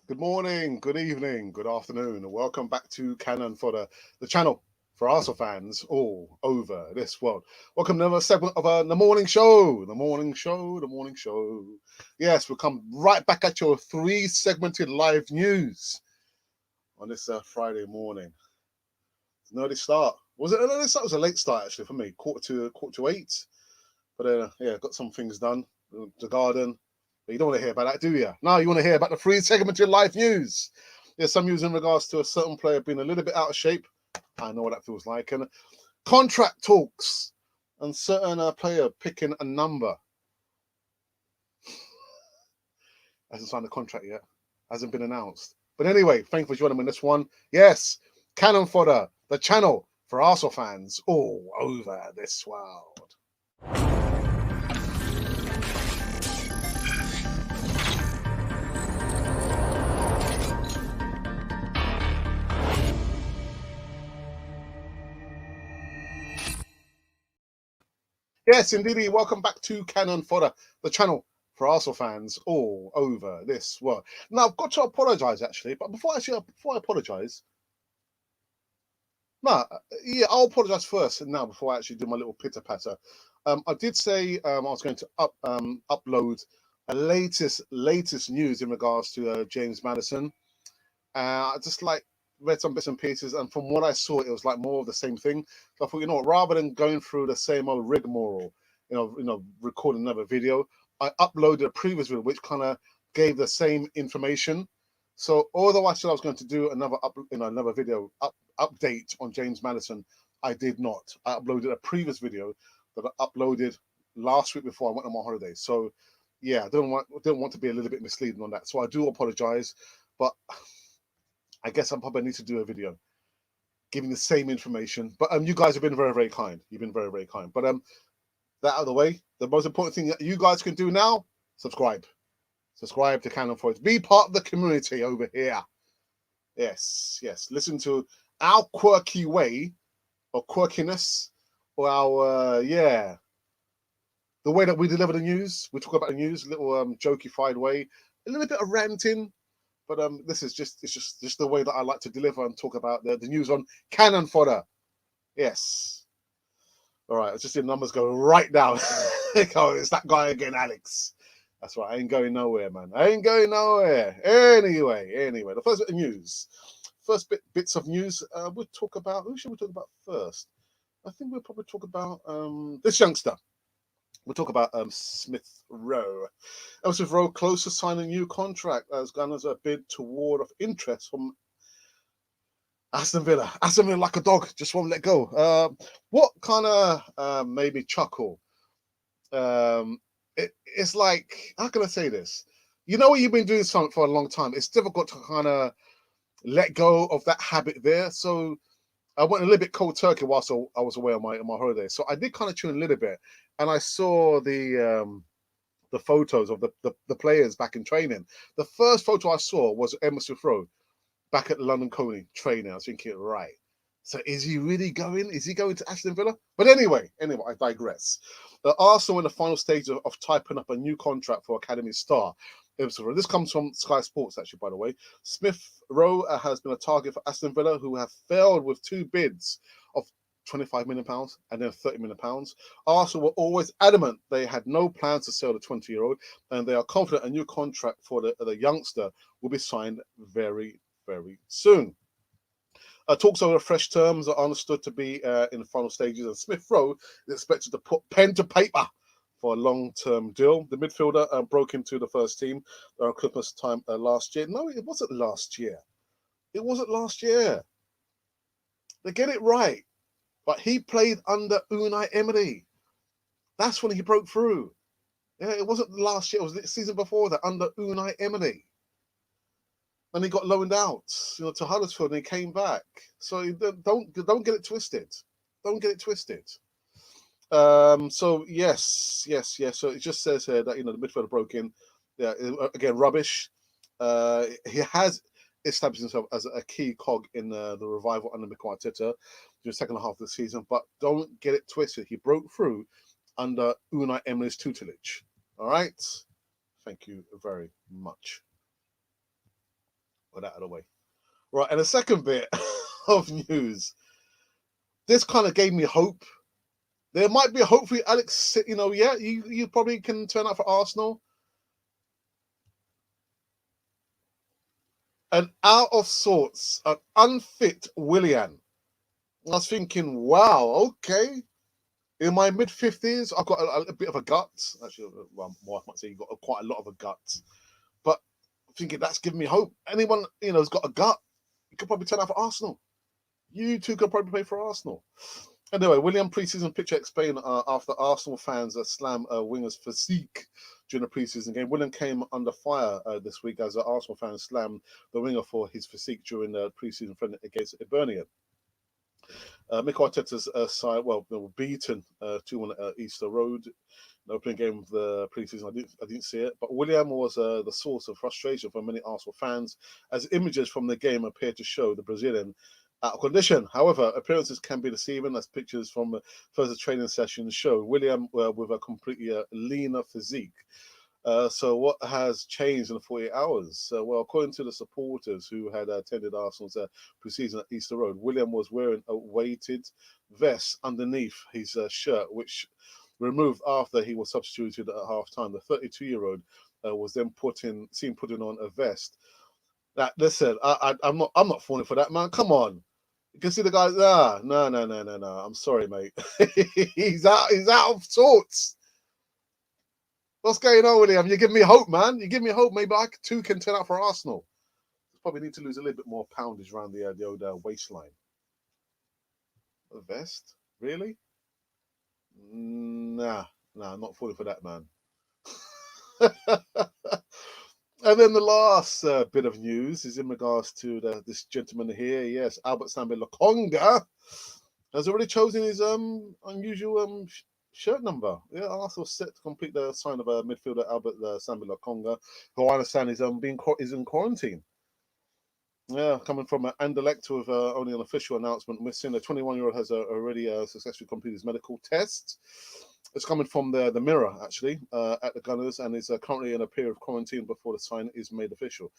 Good morning, good evening, good afternoon, and welcome back to Canon for the channel for Arsenal fans all over this world. Welcome to another segment of the morning show. The morning show, the morning show. Yes, we'll come right back at your three-segmented live news on this Friday morning. It's an early start. Was it an early start? It was a late start actually for me, quarter to eight. But yeah, got some things done. The garden. But you don't want to hear about that, do you? No, you want to hear about the free segmented live news. There's some news in regards to a certain player being a little bit out of shape. I know what that feels like. And contract talks and certain player picking a number. Hasn't signed a contract yet. Hasn't been announced. But anyway, thank you for joining me in this one. Yes, Cannon Fodder, the channel for Arsenal fans all over this world. Yes, indeed. Welcome back to Cannon Fodder, the channel for Arsenal fans all over this world. Now, I've got to apologise, actually, but before I apologise, no, yeah, I'll apologise first now before I actually do my little pitter-patter. I did say I was going to upload a latest news in regards to James Maddison. I just read some bits and pieces, and from what I saw, it was like more of the same thing. So I thought, you know what, rather than going through the same old rigmarole, recording another video, I uploaded a previous video which kind of gave the same information. So although I said I was going to do another video update on James Maddison, I did not. I uploaded a previous video that I uploaded last week before I went on my holiday. So yeah, I didn't want to be a little bit misleading on that. So I do apologize, but I guess I probably need to do a video giving the same information. But you guys have been very, very kind. You've been very, very kind. But that out of the way, the most important thing that you guys can do now, subscribe. Subscribe to Canon Voice. Be part of the community over here. Yes, yes. Listen to our quirky way or quirkiness or our the way that we deliver the news. We talk about the news, a little jokey-fied way, a little bit of ranting. But this is just the way that I like to deliver and talk about the news on Cannon Fodder. Yes. All right, let's just see the numbers go right down. Oh, it's that guy again, Alex. That's right. I ain't going nowhere, man. I ain't going nowhere. Anyway, the first bit of news. Bits of news. We'll talk about. Who should we talk about first? I think we'll probably talk about this youngster. We'll talk about Smith Rowe. Smith Rowe close to signing a new contract as Gunners a bid toward of interest from Aston Villa. Aston Villa like a dog, just won't let go. What kind of made me chuckle? It's like, how can I say this? You know, you've been doing something for a long time. It's difficult to kind of let go of that habit there. So I went a little bit cold turkey whilst I was away on my holiday. So I did kind of tune a little bit, and I saw the photos of the players back in training. The first photo I saw was Smith Rowe back at London Coney training. I was thinking, right. So is he really going? Is he going to Aston Villa? But anyway, I digress. Arsenal in the final stage of typing up a new contract for Academy star. This comes from Sky Sports, actually, by the way. Smith Rowe has been a target for Aston Villa, who have failed with two bids of £25 million and then £30 million. Arsenal were always adamant they had no plans to sell the 20-year-old, and they are confident a new contract for the youngster will be signed very, very soon. Talks over fresh terms are understood to be in the final stages, and Smith Rowe is expected to put pen to paper for a long-term deal. The midfielder broke into the first team around Christmas time last year. No, it wasn't last year. It wasn't last year. They get it right. But he played under Unai Emery. That's when he broke through. Yeah, it wasn't last year. It was the season before that under Unai Emery. And he got loaned out, to Huddersfield, and he came back. So don't get it twisted. Don't get it twisted. So yes. So it just says here that the midfielder broke in. Yeah, again, rubbish. He has established himself as a key cog in the revival under Mikel Arteta during the second half of the season. But don't get it twisted. He broke through under Unai Emery's tutelage. All right. Thank you very much. Got that out of the way. Right, and the second bit of news. This kind of gave me hope. There might be a hope for you, Alex. You know, yeah, you probably can turn out for Arsenal. An out of sorts, an unfit Willian. I was thinking, wow, okay. In my mid-50s, I've got a bit of a gut. Actually, well, my wife might say you've got quite a lot of a gut. But I'm thinking that's giving me hope. Anyone, you know, has got a gut, you could probably turn out for Arsenal. You two could probably play for Arsenal. Anyway, Willian pre-season picture explained after Arsenal fans slam winger's physique during the pre-season game. Willian came under fire this week as Arsenal fans slammed the winger for his physique during the pre-season friendly against Hibernian. Mikel Arteta's side, well, they were beaten 2-1 at Easter Road. The opening game of the pre-season, I didn't see it, but Willian was the source of frustration for many Arsenal fans, as images from the game appear to show the Brazilian out of condition. However, appearances can be deceiving, as pictures from further training sessions show Willian with a completely leaner physique. So what has changed in the 48 hours? Well, according to the supporters who had attended Arsenal's pre-season at Easter Road, Willian was wearing a weighted vest underneath his shirt, which removed after he was substituted at half-time. The 32-year-old was then seen putting on a vest. That, listen, I'm not falling for that, man. Come on. You can see the guy. No. I'm sorry, mate. he's out of sorts. What's going on with him? You give me hope, man. You give me hope. Maybe I too can turn out for Arsenal. Probably need to lose a little bit more poundage around the old waistline. A vest? Really? Nah, I'm not falling for that, man. And then the last bit of news is in regards to this gentleman here. Yes, Albert Sambi Lokonga has already chosen his unusual shirt number. Yeah, Arsenal set to complete the sign of midfielder Albert Sambi Lokonga, who I understand is in quarantine. Yeah, coming from Anderlecht with only an official announcement missing. The 21-year-old has already successfully completed his medical test. It's coming from the Mirror, actually, at the Gunners, and is currently in a period of quarantine before the sign is made official.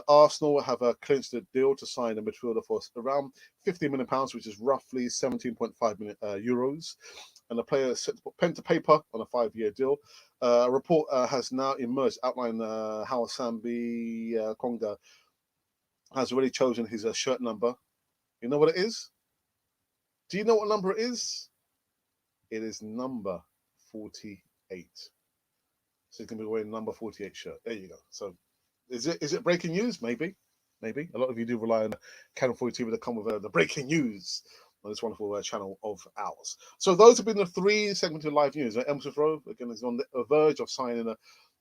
Arsenal have clinched a deal to sign a midfielder for around £50 million, which is roughly 17.5 million euros. And the player is set to put pen to paper on a 5-year deal. A report has now emerged outlining how Sambi Lokonga has already chosen his shirt number. You know what it is? Do you know what number it is? It is number 48. So he's going to be wearing number 48 shirt. There you go. So is it breaking news? Maybe. A lot of you do rely on Channel 40 TV to come with the breaking news on this wonderful channel of ours. So those have been the 3 segments of live news. Rowe, again, is on the verge of signing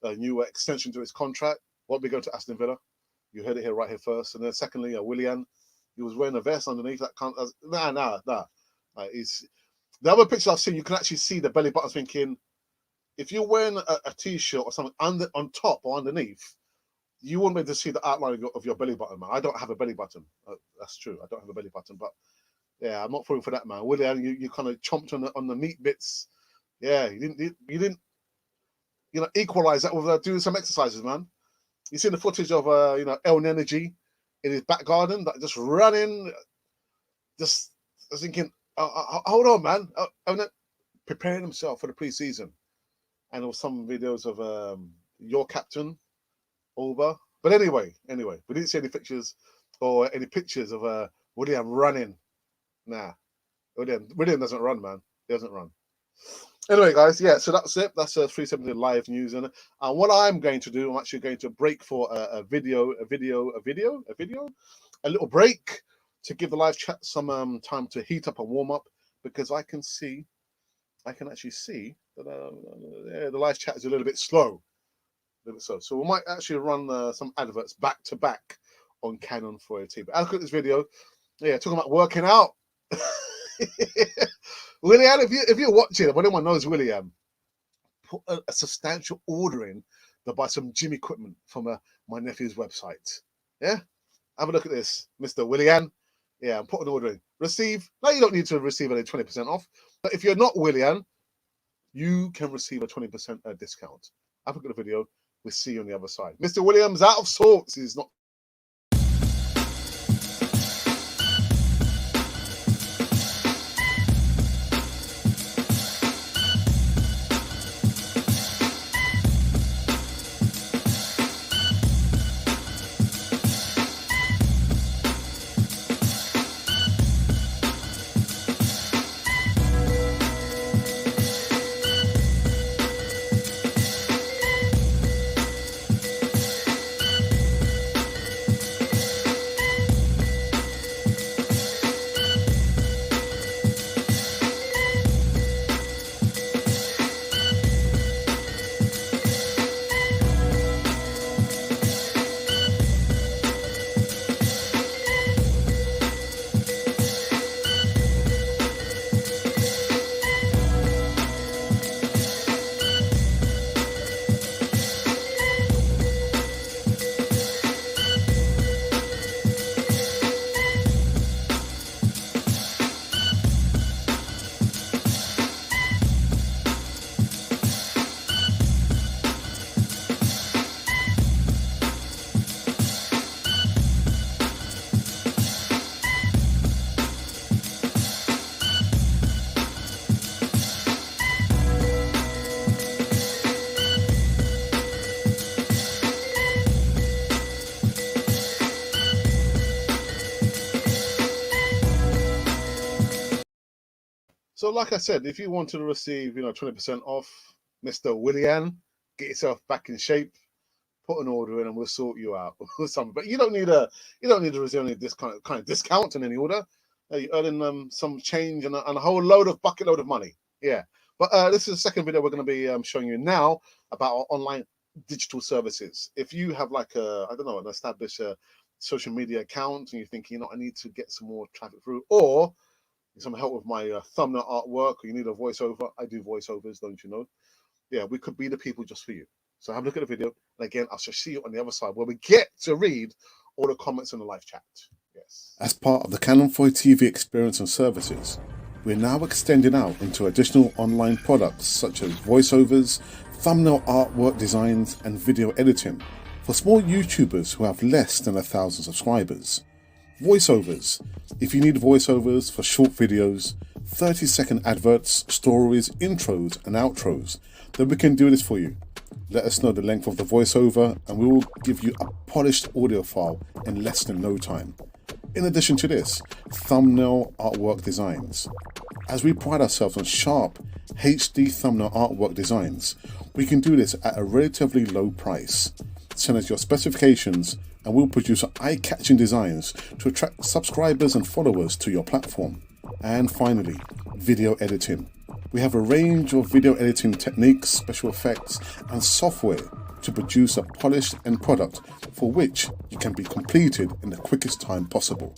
a new extension to his contract. Won't be going to Aston Villa. You heard it here right here first. And then secondly, Willian, he was wearing a vest underneath. That can't. Nah. He's the other picture I've seen. You can actually see the belly button. Thinking, if you're wearing a t-shirt or something on top or underneath, you wouldn't be able to see the outline of your belly button, man. I don't have a belly button. That's true. I don't have a belly button, but yeah, I'm not falling for that, man. Willian, you kind of chomped on the meat bits. Yeah, you didn't equalize that with doing some exercises, man. You seen the footage of El Energy in his back garden, that just running, just thinking, hold on, man, preparing himself for the pre-season. And there was some videos of your captain, Oba. But anyway, we didn't see any pictures of Willian running. Nah, Willian doesn't run, man. He doesn't run. Anyway, guys, yeah, so that's it. That's 370 live news. And what I'm going to do, I'm actually going to break for a little break to give the live chat some time to heat up and warm up, because I can actually see that the live chat is a little bit slow. So we might actually run some adverts back to back on Canon for a team. But I'll look at this video. Yeah, talking about working out. Willian, if you're watching, if anyone knows Willian, put a substantial order in to buy some gym equipment from my nephew's website. Yeah, have a look at this, Mr. Willian. Yeah, I'm putting an order in. Receive. Now you don't need to receive any 20% off, but if you're not Willian, you can receive a 20% discount. Have a look at the video. We'll see you on the other side. Mr. Williams out of sorts. He's not. So, like I said, if you wanted to receive, 20% off, Mr. Willian, get yourself back in shape, put an order in, and we'll sort you out with some. But you don't need to receive any kind of discount on any order. You're earning some change and a whole bucket load of money. Yeah. But this is the second video we're going to be showing you now about our online digital services. If you have like I don't know, an established social media account and you're thinking, I need to get some more traffic through, or some help with my thumbnail artwork, or you need a voiceover. I do voiceovers, don't you know? Yeah, we could be the people just for you. So have a look at the video, and again, I shall see you on the other side where we get to read all the comments in the live chat. Yes. As part of the Canon 4 TV experience and services, we're now extending out into additional online products such as voiceovers, thumbnail artwork designs, and video editing for small YouTubers who have less than 1,000 subscribers. Voiceovers. If you need voiceovers for short videos, 30-second adverts, stories, intros, and outros, then we can do this for you. Let us know the length of the voiceover and we will give you a polished audio file in less than no time. In addition to this, thumbnail artwork designs. As we pride ourselves on sharp HD thumbnail artwork designs, we can do this at a relatively low price. Send us your specifications and we'll produce eye-catching designs to attract subscribers and followers to your platform. And finally, video editing. We have a range of video editing techniques, special effects, and software to produce a polished end product for which you can be completed in the quickest time possible.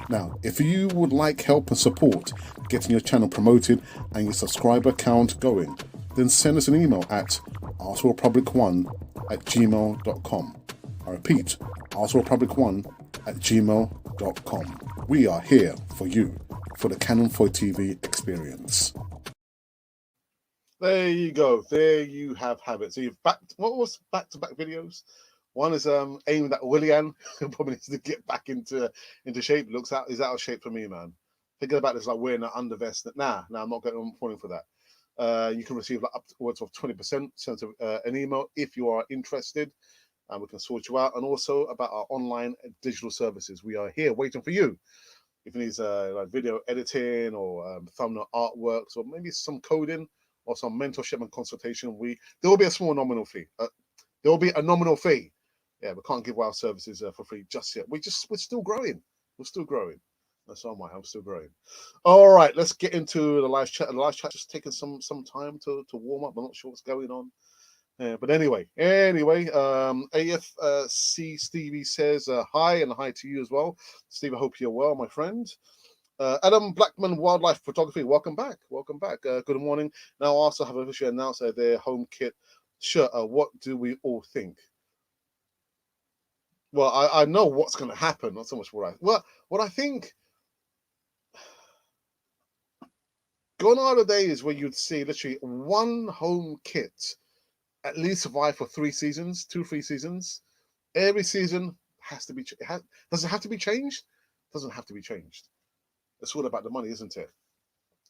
Now, if you would like help and support getting your channel promoted and your subscriber count going, then send us an email at artworldpublic1@gmail.com. I repeat, artworldpublic1@gmail.com. We are here for you, for the Canon 4 TV experience. There you go. There you have it. So you've what was back-to-back videos? One is aimed at Willian, who probably needs to get back into shape. He's out of shape for me, man. Thinking about this like wearing an undervest. Nah, I'm not falling for that. You can receive like upwards of 20%. Send an email if you are interested, and we can sort you out. And also about our online digital services. We are here waiting for you. If you need like video editing or thumbnail artworks or maybe some coding or some mentorship and consultation, there will be a small nominal fee. There will be a nominal fee. Yeah, we can't give our services for free just yet. We're still growing. We're still growing. That's all I'm still growing. All right, let's get into the live chat. The live chat just taking some time to warm up. I'm not sure what's going on. But anyway, AFC Stevie says hi, and hi to you as well. Steve, I hope you're well, my friend. Adam Blackman Wildlife Photography, welcome back. Good morning. Now, I also have officially announced their home kit shirt. What do we all think? Well, I know what's going to happen. Not so much what I think. Gone are the days where you'd see literally one home kit at least survive for 3 seasons, 2-3 seasons. Every season has to be. Does it have to be changed? Doesn't have to be changed. It's all about the money, isn't it?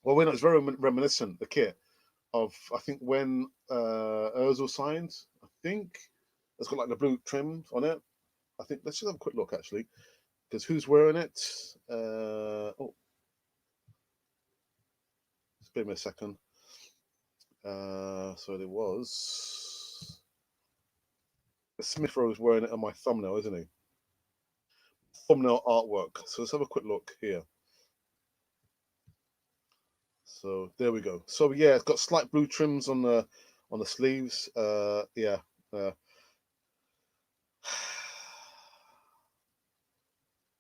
Well, it's very reminiscent, the kit, of, I think, when Ozil signed. I think it's got like the blue trim on it. I think let's just have a quick look, actually, because who's wearing it? Just give me a second. So it was Smith Rowe's wearing it on my thumbnail, isn't he? Thumbnail artwork. So let's have a quick look here. So there we go. So yeah, it's got slight blue trims on the sleeves. Yeah.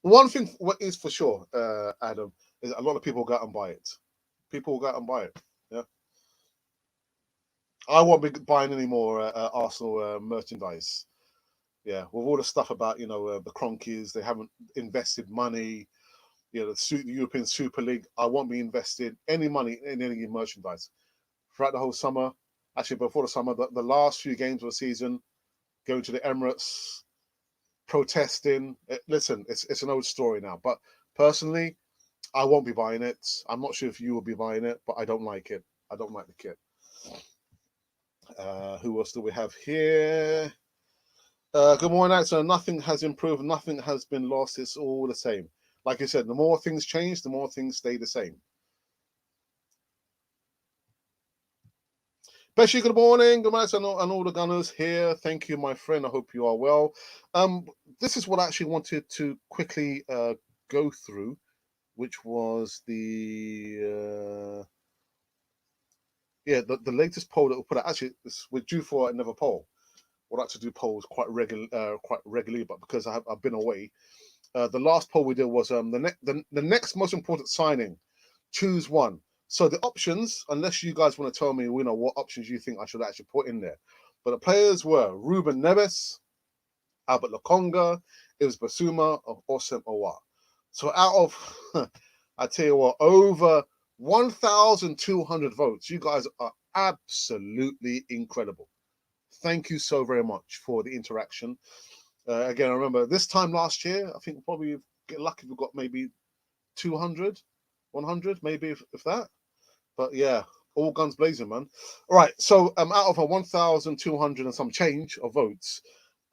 One thing what is for sure, Adam, is a lot of people go out and buy it. People will go out and buy it. Yeah. I won't be buying any more Arsenal merchandise. Yeah, with all the stuff about the Cronkies, they haven't invested money. The European Super League, I won't be investing any money in any merchandise throughout the whole summer. Actually, before the summer, the last few games of the season, going to the Emirates, protesting. Listen, it's an old story now. But personally, I won't be buying it. I'm not sure if you will be buying it, but I don't like it. I don't like the kit. Who else do we have here? Good morning, so nothing has improved, nothing has been lost. It's all the same. Like I said, the more things change, the more things stay the same. Pesci, good morning. Good morning, and all the gunners here. Thank you, my friend. I hope you are well. This is what I actually wanted to quickly go through, which was the the latest poll that we put out. Actually, we're due for another poll. We'd like to do polls quite regularly, but because I've been away, the last poll we did was the next most important signing. Choose one. So the options, unless you guys want to tell me, what options you think I should actually put in there. But the players were Ruben Neves, Albert Lokonga, it was Basuma, or Osem Awa. So out of, I tell you what, over 1,200 votes, you guys are absolutely incredible. Thank you so very much for the interaction. Again, I remember this time last year, I think probably get lucky if we got maybe 200, 100, maybe if that. But yeah, all guns blazing, man. All right, so out of a 1,200 and some change of votes,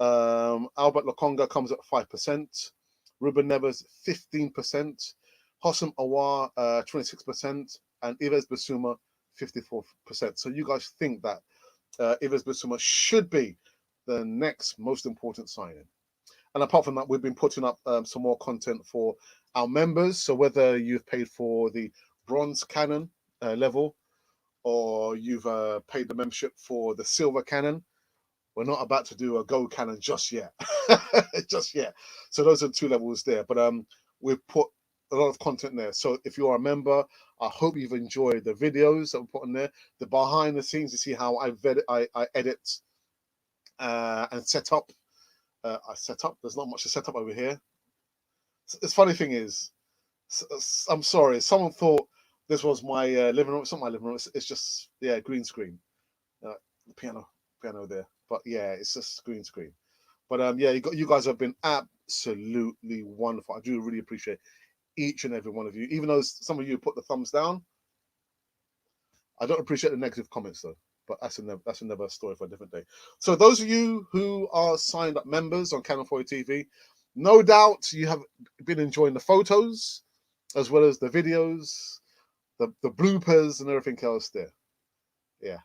Albert Lokonga comes at 5%, Ruben Neves 15%, Hossam Awar 26%, and Ives Basuma 54%. So you guys think that Ives Basuma should be the next most important signing. And apart from that, we've been putting up some more content for our members. So whether you've paid for the bronze cannon level, or you've paid the membership for the silver cannon, we're not about to do a gold cannon just yet. Just yet. So those are the two levels there. But we've put a lot of content there. So if you're a member, I hope you've enjoyed the videos that we put in there, the behind the scenes. You see how I edit and set up. There's not much to set up over here. The funny thing is, I'm sorry, someone thought this was my living room. It's not my living room. It's just green screen, piano there. But yeah, it's just green screen. But you guys have been absolutely wonderful. I do really appreciate each and every one of you. Even though some of you put the thumbs down, I don't appreciate the negative comments though. But that's another story for a different day. So those of you who are signed up members on Canon 40 TV, no doubt you have been enjoying the photos as well as the videos, the bloopers and everything else there. Yeah.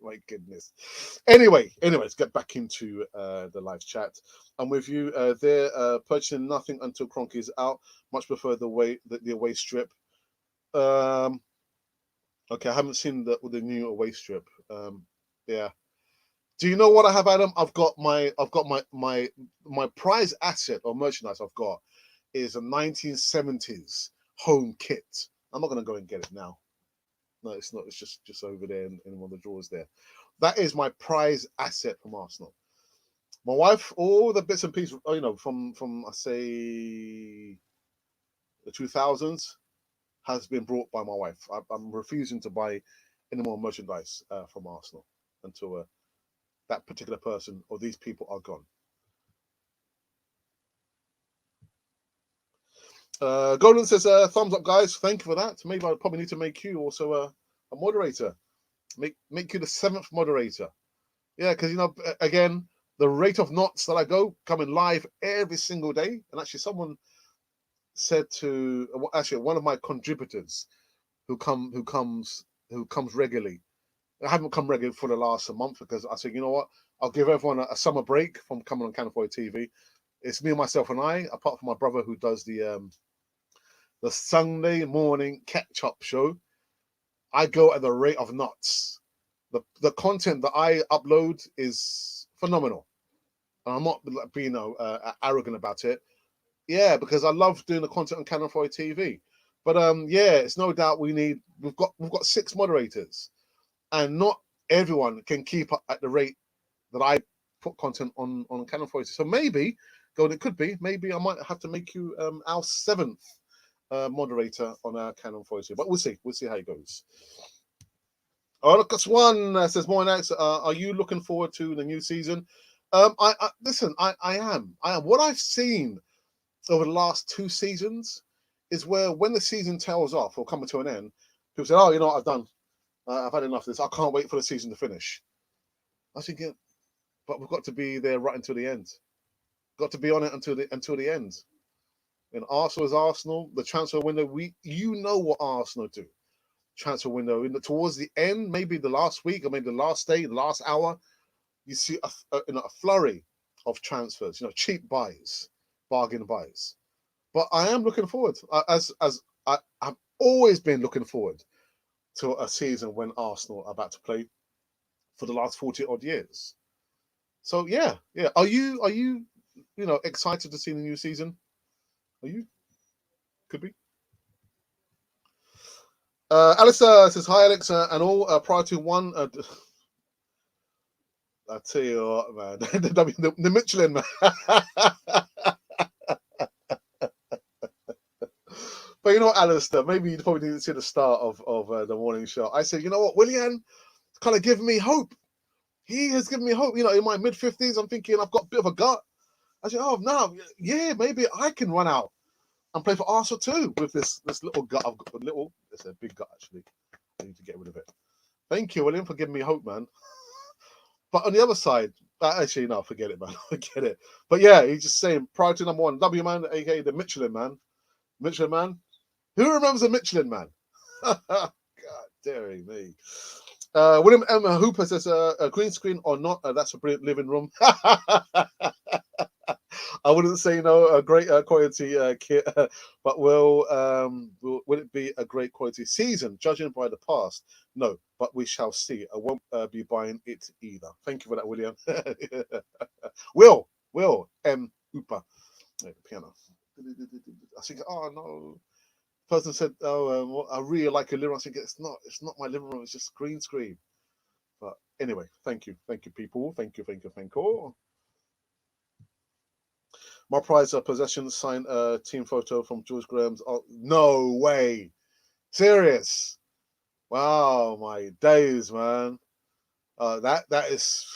My goodness. Anyway, let's get back into the live chat. I'm with you. They're purchasing nothing until Kroenke is out. Much prefer the away strip. Okay, I haven't seen the new away strip. Yeah. Do you know what I have, Adam? I've got my prize asset or merchandise I've got is a 1970s home kit. I'm not gonna go and get it now. No, it's not. It's just over there in one of the drawers there. That is my prize asset from Arsenal. My wife, all the bits and pieces, from I say the 2000s, has been brought by my wife. I'm refusing to buy any more merchandise from Arsenal until that particular person or these people are gone. Golden says, thumbs up, guys. Thank you for that. Maybe I probably need to make you also a moderator. Make you the 7th moderator. Yeah, because, again, the rate of knots that I go coming live every single day. And actually, someone said one of my contributors who comes regularly. I haven't come regularly for the last month because I said, you know what? I'll give everyone a summer break from coming on Canon 40 TV. It's me, myself, and I, apart from my brother who does the Sunday morning catch-up show. I go at the rate of knots. The content that I upload is phenomenal. And I'm not being arrogant about it. Yeah, because I love doing the content on Canon 40 TV. But it's no doubt we've got 6 moderators. And not everyone can keep up at the rate that I put content on Canon 40. So maybe, it could be, maybe I might have to make you our 7th moderator on our Canon 40. But we'll see. We'll see how it goes. Oh, look, that's one says, "Morning, Alex. Are you looking forward to the new season?" Listen. I am. What I've seen over the last 2 seasons is where when the season tails off or coming to an end, people say, "Oh, you know what I've done? I've had enough of this. I can't wait for the season to finish." I think, yeah, but we've got to be there right until the end. Got to be on it until the end. And Arsenal is Arsenal. The transfer window, you know what Arsenal do. transfer window. Towards the end, maybe the last week or maybe the last day, the last hour, you see a flurry of transfers. Cheap buys, bargain buys. But I am looking forward, as I've always been looking forward to a season when Arsenal are about to play for the last 40 odd years. So yeah. Are you excited to see the new season? Are you? Could be. Alistair says hi, Alex, and all. Prior to one, I tell you what, man, the Michelin man. But Alistair, maybe you probably didn't see the start of the morning show. I said, you know what, Willian kind of giving me hope. He has given me hope. In my mid-50s, I'm thinking I've got a bit of a gut. I said, oh, no, yeah, maybe I can run out and play for Arsenal too with this little gut. I've got it's a big gut, actually. I need to get rid of it. Thank you, William, for giving me hope, man. But on the other side, actually, no, forget it, man. Forget it. But yeah, he's just saying, prior to number one, W man, aka the Michelin man. Michelin man? Who remembers the Michelin man? God daring me. William M. Hooper says, a green screen or not, that's a brilliant living room. I wouldn't say no, a great quality kit, but will it be a great quality season, judging by the past? No, but we shall see. I won't be buying it either. Thank you for that, William. Will M. Hooper. Piano. I think, oh no. Person said, oh, I really like your living room. I think it's not my living room, it's just green screen. But anyway, thank you, people. Thank you. My prize possession signed team photo from George Graham's. Oh, no way. Serious. Wow, my days, man. That is,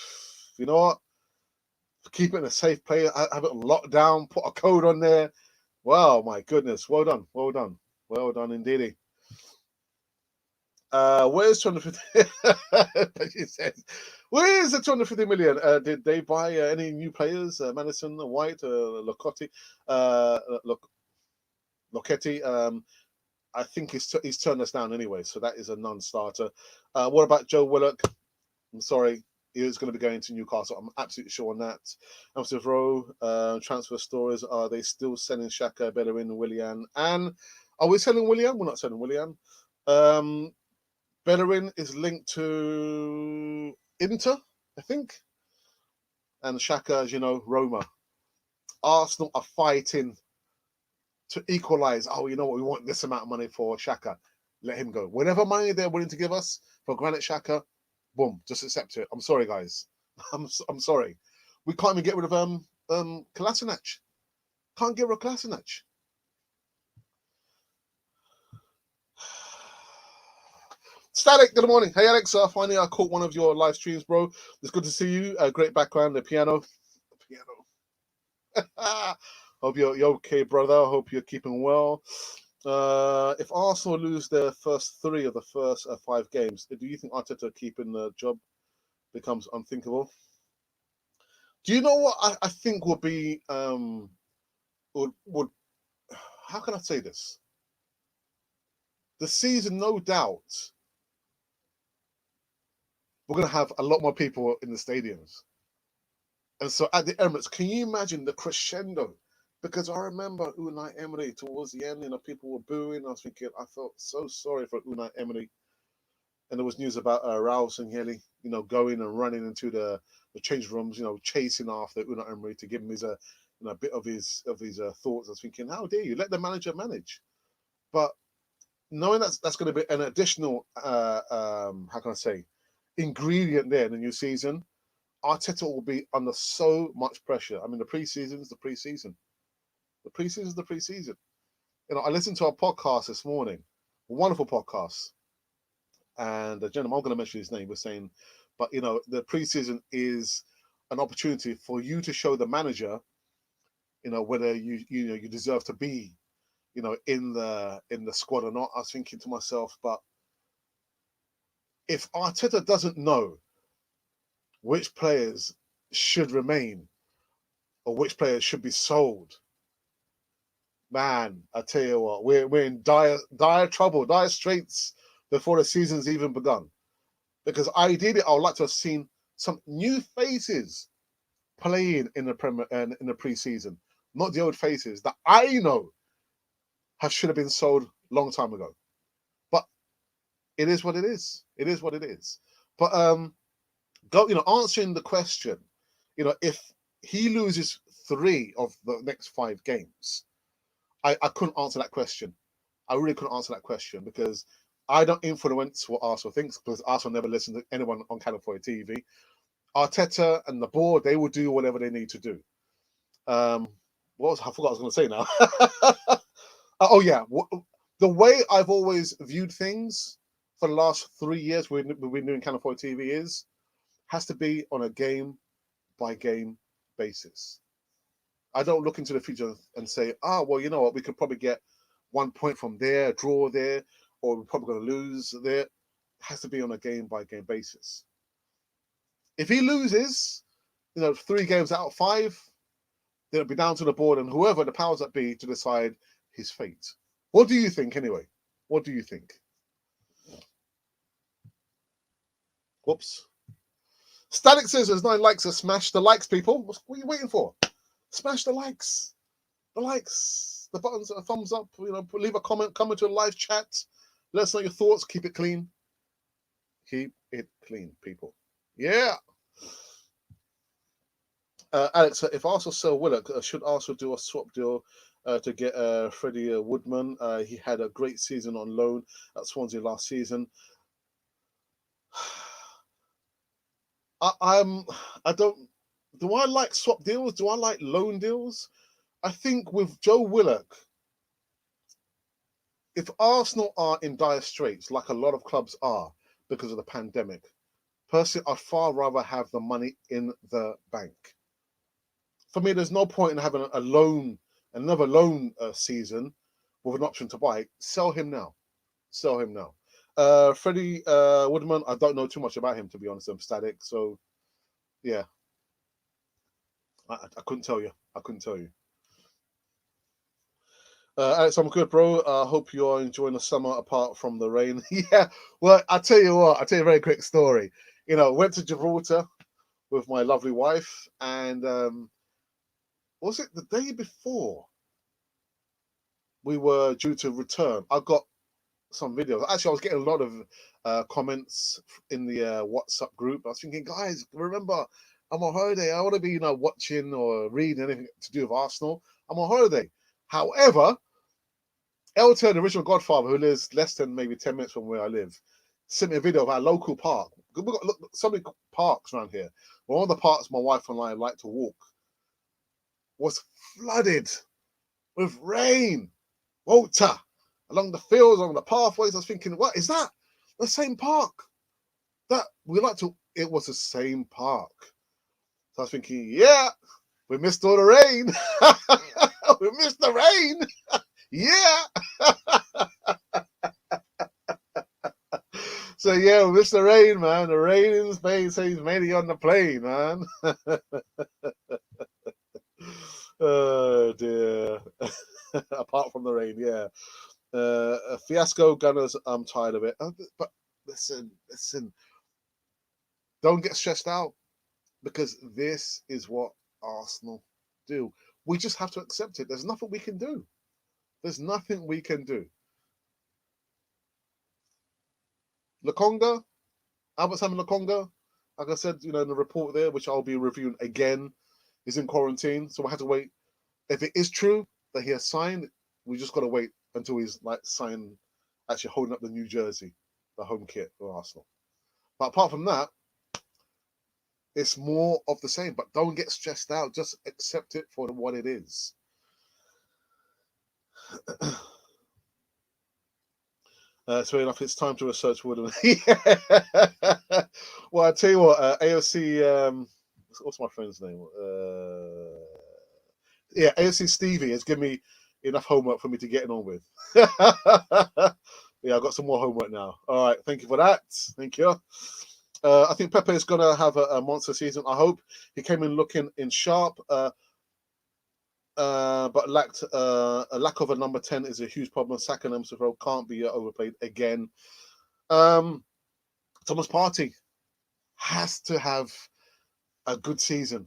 you know what? Keep it in a safe place. Have it locked down. Put a code on there. Wow, my goodness. Well done indeed. Where's 250? She says, where's the 250 million? Did they buy any new players? Madison, White, Locotti, Lochetti. I think he's turned us down anyway, so that is a non-starter. What about Joe Willock? I'm sorry, he was going to be going to Newcastle. I'm absolutely sure on that. Amsterdam Rowe, transfer stories. Are they still selling Xhaka, Bellerin, and Willian? And are we selling Willian? We're not selling Willian. Bellerin is linked to Inter, I think. And Xhaka, as you know, Roma. Arsenal are fighting to equalise. Oh, you know what? We want this amount of money for Xhaka. Let him go. Whatever money they're willing to give us for Granit Xhaka, boom, just accept it. I'm sorry, guys. I'm sorry. We can't even get rid of Kolasinac. Can't get rid of Kolasinac. Static, good morning. Hey, Alex. Finally, I caught one of your live streams, bro. It's good to see you. Great background, the piano. Hope you're okay, brother. Hope you're keeping well. If Arsenal lose their first 3 of the first 5 games, do you think Arteta keeping the job becomes unthinkable? Do you know what I think would be would how can I say this? The season, no doubt, we're going to have a lot more people in the stadiums. And so at the Emirates, can you imagine the crescendo? Because I remember Unai Emery towards the end, people were booing. I was thinking, I felt so sorry for Unai Emery. And there was news about Raul Sangheli, going and running into the change rooms, chasing after Unai Emery to give him his a bit of his thoughts. I was thinking, how dare you let the manager manage? But knowing that's going to be an additional, how can I say, ingredient there in the new season, Arteta will be under so much pressure. I mean, the preseason is the preseason. The preseason is the preseason. I listened to a podcast this morning, a wonderful podcast, and the gentleman, I'm going to mention his name, was saying, but the preseason is an opportunity for you to show the manager, whether you deserve to be, in the squad or not. I was thinking to myself, but if Arteta doesn't know which players should remain or which players should be sold, man, I tell you what, we're in dire trouble, dire straits before the season's even begun. Because ideally, I would like to have seen some new faces playing in the pre-season, not the old faces that I know should have been sold long time ago. But it is what it is. It is what it is. But answering the question, if he loses 3 of the next 5 games, I couldn't answer that question. I really couldn't answer that question because I don't influence what Arsenal thinks, because Arsenal never listen to anyone on California TV. Arteta and the board, they will do whatever they need to do. I forgot what I was going to say now. Oh yeah, the way I've always viewed things for the last 3 years we've been doing California TV has to be on a game by game basis. I don't look into the future and say, well, you know what, we could probably get 1 point from there, a draw there, or we're probably going to lose there. It has to be on a game by game basis. If he loses, 3 games out of 5, then it'll be down to the board and whoever the powers that be to decide his fate. What do you think, anyway? What do you think? Whoops. Static says there's 9 likes, so smash the likes, people. What are you waiting for? Smash the likes. The likes. The buttons, a thumbs up. Leave a comment. Come into a live chat. Let us know your thoughts. Keep it clean. Keep it clean, people. Yeah. Alex, if Arsenal sell Willock, should Arsenal do a swap deal to get Freddie Woodman? He had a great season on loan at Swansea last season. I don't. Do I like swap deals? Do I like loan deals? I think with Joe Willock, if Arsenal are in dire straits, like a lot of clubs are because of the pandemic, personally, I'd far rather have the money in the bank. For me, there's no point in having another loan season with an option to buy. Sell him now. Sell him now. Freddie Woodman, I don't know too much about him, to be honest. I'm static, so yeah. I couldn't tell you. I couldn't tell you. Alex, I'm good, bro. I hope you are enjoying the summer apart from the rain. Yeah, well, I'll tell you what. I'll tell you a very quick story. Went to Gibraltar with my lovely wife, and was it the day before we were due to return? I got some videos. Actually, I was getting a lot of comments in the WhatsApp group. I was thinking, guys, remember, I'm on holiday. I want to be, watching or reading anything to do with Arsenal. I'm on holiday. However, Elton, the original Godfather, who lives less than maybe 10 minutes from where I live, sent me a video of our local park. We've got so many parks around here. One of the parks my wife and I like to walk was flooded with rain, water, along the fields, along the pathways. I was thinking, what is that? The same park that we like to. It was the same park. So I was thinking, yeah, we missed all the rain. We missed the rain. Yeah. So yeah, we missed the rain, man. The rain in Spain says mainly on the plane, man. Oh dear. Apart from the rain, yeah. Fiasco Gunners, I'm tired of it. But listen. Don't get stressed out, because this is what Arsenal do. We just have to accept it. There's nothing we can do. There's nothing we can do. Lokonga, Albert Sambi Lokonga, like I said, in the report there, which I'll be reviewing again, is in quarantine. So we have to wait. If it is true that he has signed, we just got to wait until he's signed, actually holding up the new jersey, the home kit for Arsenal. But apart from that, it's more of the same. But don't get stressed out. Just accept it for what it is. So enough, it's time to research Woodland. Well, I tell you what, AOC, what's my friend's name? AOC Stevie has given me enough homework for me to get on with. Yeah, I've got some more homework now. All right, thank you for that. Thank you. I think Pepe is going to have a monster season. I hope. He came in looking in sharp, but lacked a lack of a number 10 is a huge problem. Saka and Rowe can't be overplayed again. Thomas Partey has to have a good season.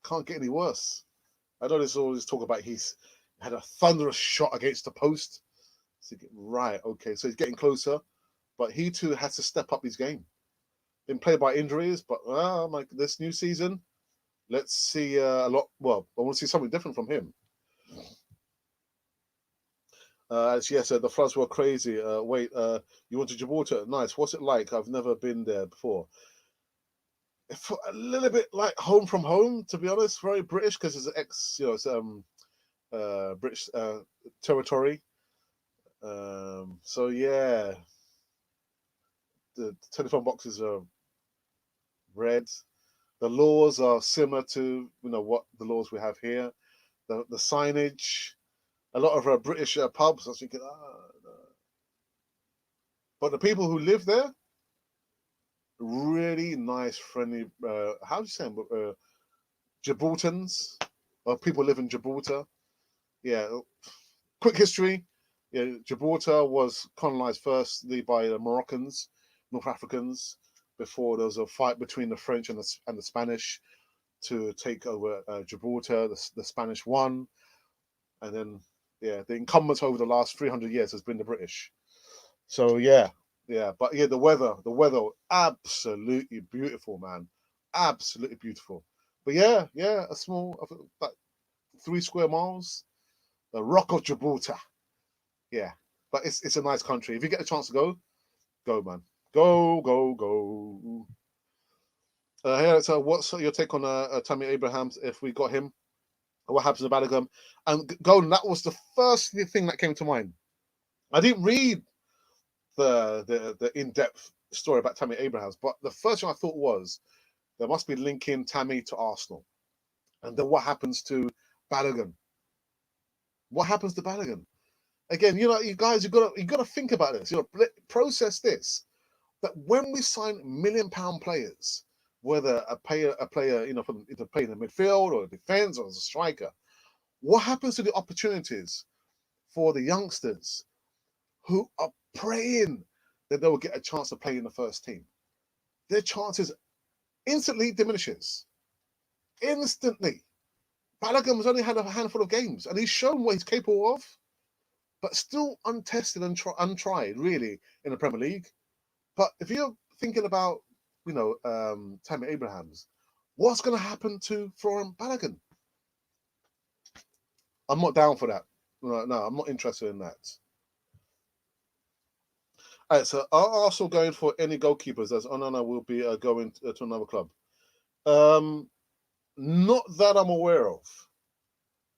Can't get any worse. I know there's always talk about he's had a thunderous shot against the post. So right, okay, so he's getting closer, but he too has to step up his game. Been played by injuries, but this new season, let's see a lot. Well, I want to see something different from him. Yes, the floods were crazy. You went to Gibraltar? Nice. What's it like? I've never been there before. A little bit like home from home, to be honest. Very British because it's it's British territory. So yeah, the telephone boxes are red. The laws are similar to what the laws we have here. The signage, a lot of British pubs. I was thinking, no. But the people who live there, really nice, friendly. How do you say them? Gibraltans, or people live in Gibraltar. Yeah. Quick history. Yeah, Gibraltar was colonized firstly by the Moroccans, North Africans, before there was a fight between the French and the Spanish to take over Gibraltar. The Spanish won, and then the incumbents over the last 300 years has been the British. So but the weather, absolutely beautiful, man, absolutely beautiful. But a small, like 3 square miles, the Rock of Gibraltar. Yeah, but it's a nice country. If you get a chance to go, man, go. So what's your take on Tammy Abrahams? If we got him, what happens to Balogun? And Golden, that was the first thing that came to mind. I didn't read the in-depth story about Tammy Abrahams, but the first thing I thought was there must be linking Tammy to Arsenal. And then what happens to Balogun? What happens to Balogun? Again, you guys, you gotta think about this. Process this. That when we sign £1 million players, whether a player, to play in the midfield or defense or as a striker, what happens to the opportunities for the youngsters who are praying that they will get a chance to play in the first team? Their chances instantly diminishes. Instantly. Balogun has only had a handful of games, and he's shown what he's capable of, but still untested and untried, really, in the Premier League. But if you're thinking about, Tammy Abrahams, what's going to happen to Florent Balogun? I'm not down for that. No, I'm not interested in that. All right, so are Arsenal going for any goalkeepers as Onana will be going to another club? Not that I'm aware of.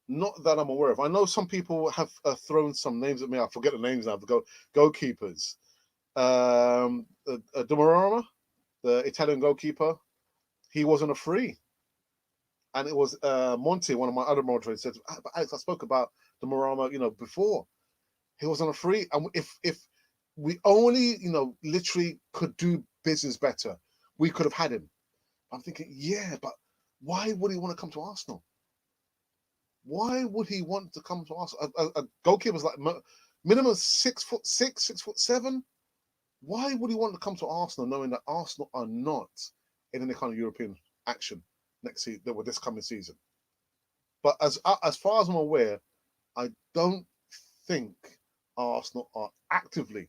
Not that I'm aware of. I know some people have thrown some names at me. I forget the names now. The goalkeepers. Donnarumma, the Italian goalkeeper, he wasn't a free. And it was Monty, one of my other moderators, said, but Alex, I spoke about Donnarumma, before. He was on a free. And if we only, literally could do business better, we could have had him. I'm thinking, but why would he want to come to Arsenal? Why would he want to come to Arsenal? A goalkeeper's like minimum 6'6", 6'7". Why would he want to come to Arsenal knowing that Arsenal are not in any kind of European action next season, with this coming season? But as far as I'm aware, I don't think Arsenal are actively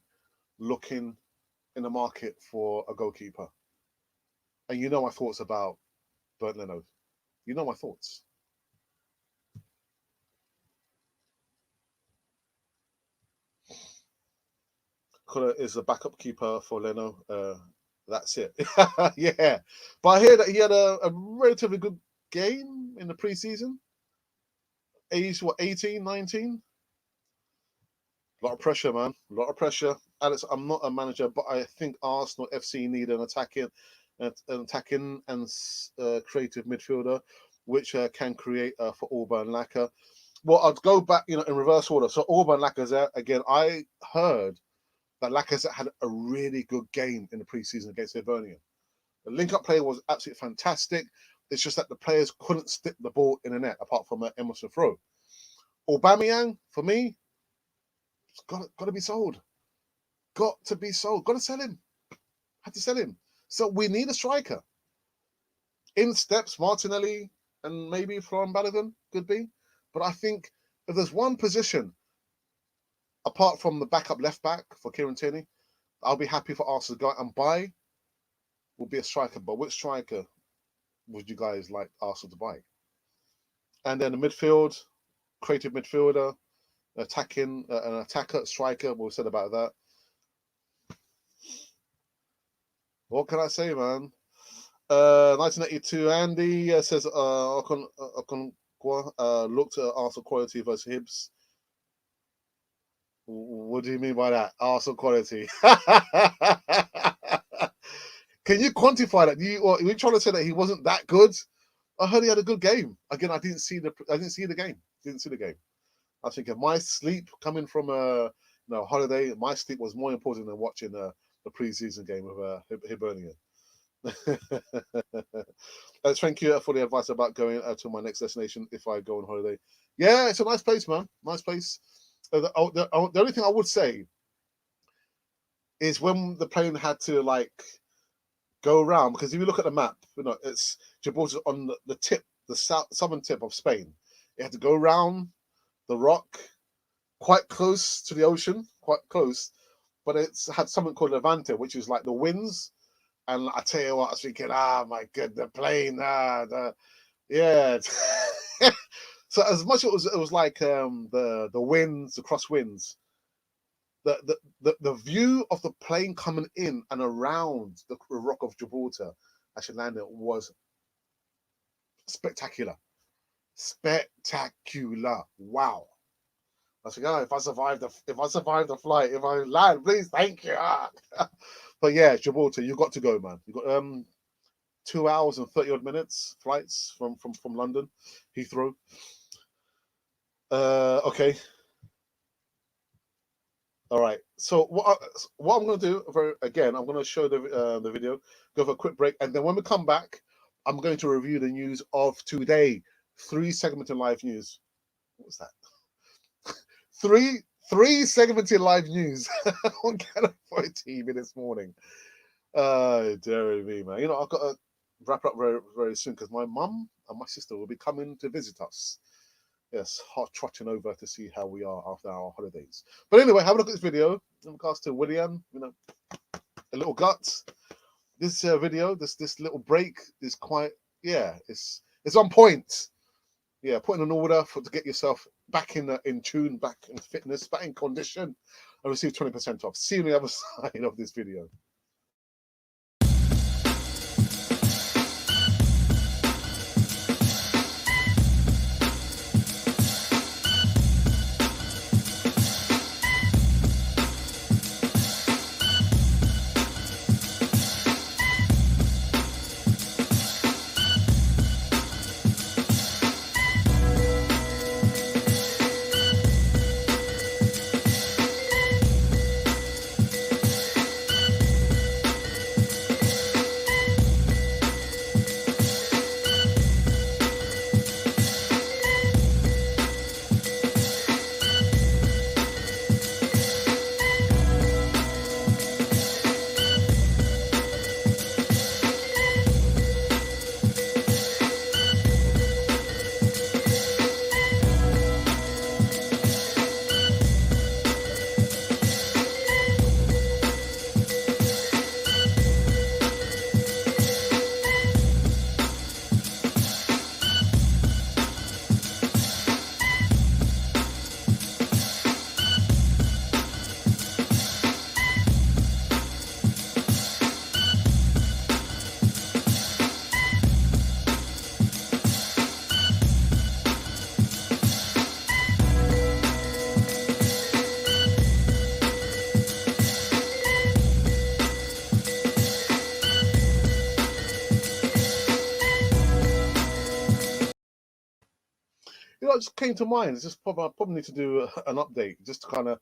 looking in the market for a goalkeeper. And you know my thoughts about Bernd Leno. You know my thoughts. Kula is a backup keeper for Leno. That's it. Yeah. But I hear that he had a relatively good game in the preseason. Age, 18, 19? A lot of pressure, man. A lot of pressure. Alex, I'm not a manager, but I think Arsenal FC need an attacking and creative midfielder, which can create for Orban Laka. Well, I'd go back, in reverse order. So Orban Lacazette, again, I heard that Lacazette had a really good game in the preseason against Hibernian. The link-up play was absolutely fantastic. It's just that the players couldn't stick the ball in the net, apart from Emerson Rowe. Aubameyang, for me, it's got to be sold. got to be sold. Got to sell him. Had to sell him. So we need a striker. In steps Martinelli and maybe Florian Balogun could be. But I think if there's one position apart from the backup left back for Kieran Tierney, I'll be happy for Arsenal to go out and buy. Will be a striker. But which striker would you guys like Arsenal to buy? And then the midfield, creative midfielder, attacking, an attacker, striker. What we said about that. What can I say, man? 1982, Andy says Okonkwo looked at Arsenal quality versus Hibs. What do you mean by that? Arsenal quality. Can you quantify that? Are you trying to say that he wasn't that good? I heard he had a good game. Again, I didn't see the game. Didn't see the game. I think my sleep coming from a holiday, my sleep was more important than watching the pre-season game with Hibernian. Thank you for the advice about going to my next destination if I go on holiday. Yeah, it's a nice place, man. Nice place. The only thing I would say is when the plane had to go around, because if you look at the map, it's Gibraltar on the tip, the southern tip of Spain. It had to go around the rock, quite close to the ocean, quite close, but it's had something called Levante, which is like the winds. And I tell you what, I was thinking, my God, the plane, yeah. So as much as it was like the winds, the crosswinds, the view of the plane coming in and around the Rock of Gibraltar, actually landing, was spectacular. Spectacular! Wow. I was like, if I survive the flight, if I land, please, thank you. But yeah, Gibraltar, you got to go, man. You got 2 hours and 30 odd minutes flights from London, Heathrow. Okay. All right. So what I'm going to do again, I'm going to show the video, go for a quick break, and then when we come back, I'm going to review the news of today. 3 segmented live news. What was that? Three segmented live news on Canal 4 TV this morning. Dear me, man. I've got to wrap up very, very soon because my mum and my sister will be coming to visit us. Yes, hot trotting over to see how we are after our holidays. But anyway, have a look at this video in regards to Willian. A little guts. This video, this little break is quite, it's on point. Yeah, putting an order to get yourself back in tune, back in fitness, back in condition, and receive 20% off. See you on the other side of this video. It just came to mind. It's just I probably need to do an update just to kind of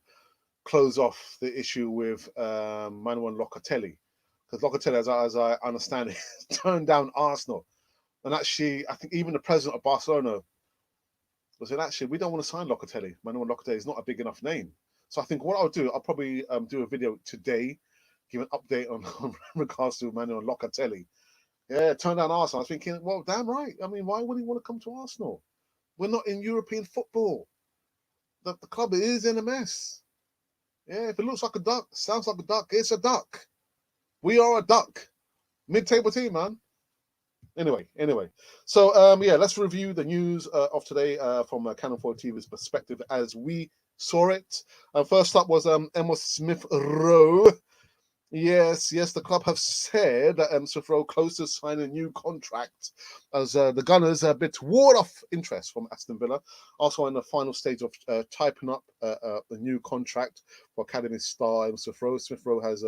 close off the issue with Manuel Locatelli, because Locatelli, as I understand it, turned down Arsenal, and actually, I think even the president of Barcelona was saying, actually, we don't want to sign Locatelli. Manuel Locatelli is not a big enough name. So I think what I'll do, I'll probably do a video today, give an update on, on regards to Manuel Locatelli. Yeah, turn down Arsenal. I was thinking, well, damn right. I mean, why would he want to come to Arsenal? We're not in European football. The club is in a mess. Yeah, if it looks like a duck, sounds like a duck, it's a duck. We are a duck. Mid-table team, man. Anyway. So yeah, let's review the news of today from Cannon 4 TV's perspective as we saw it. First up was Emma Smith Rowe. Yes, the club have said that Smith Rowe close to signing a new contract as the Gunners a bit ward off interest from Aston Villa. Also in the final stage of typing up a new contract for Academy star Smith Rowe. Smith Rowe has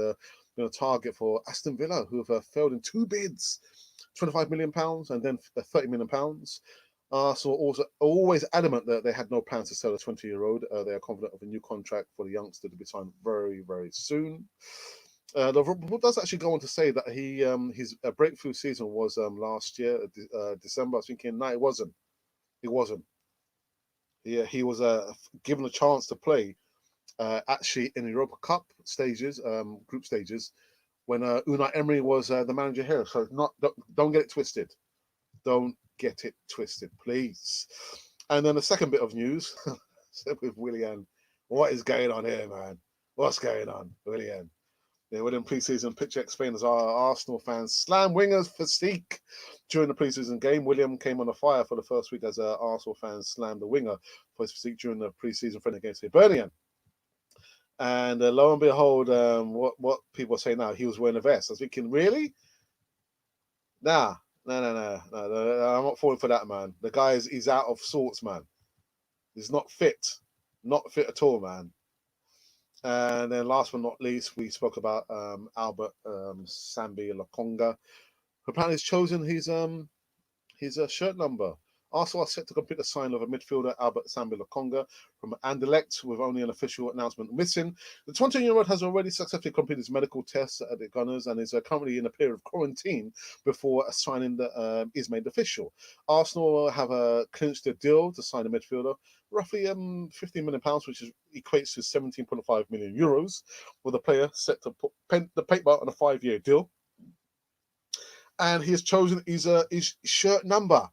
been a target for Aston Villa, who have failed in 2 bids. £25 million and then £30 million. So also always adamant that they had no plans to sell a 20-year-old. They are confident of a new contract for the youngster to be signed very, very soon. The report does actually go on to say that he his breakthrough season was last year, December. I was thinking, no, it wasn't. It wasn't. Yeah, he was given a chance to play actually in the Europa Cup stages, group stages, when Unai Emery was the manager here. So don't get it twisted. Don't get it twisted, please. And then the second bit of news with Willian. What is going on here, man? What's going on, Willian? Yeah, within pre-season picture explained as our Arsenal fans slam wingers physique during the pre-season game. William came on the fire for the first week as Arsenal fans slammed the winger for his physique during the pre-season friendly against Hibernian. And lo and behold, what people say now, he was wearing a vest. I was thinking, really? Nah, no. I'm not falling for that, man. The guy he's out of sorts, man. He's not fit at all, man. And then last but not least, we spoke about Albert Sambi Lokonga, who apparently has chosen his shirt number. Arsenal are set to complete the sign of a midfielder, Albert Sambi Lokonga, from Anderlecht, with only an official announcement missing. The 20-year-old has already successfully completed his medical tests at the Gunners and is currently in a period of quarantine before a signing that is made official. Arsenal have clinched a deal to sign a midfielder, roughly £15 million, which equates to 17.5 million euros, with the player set to put the paper on a 5-year deal. And he has chosen his shirt number.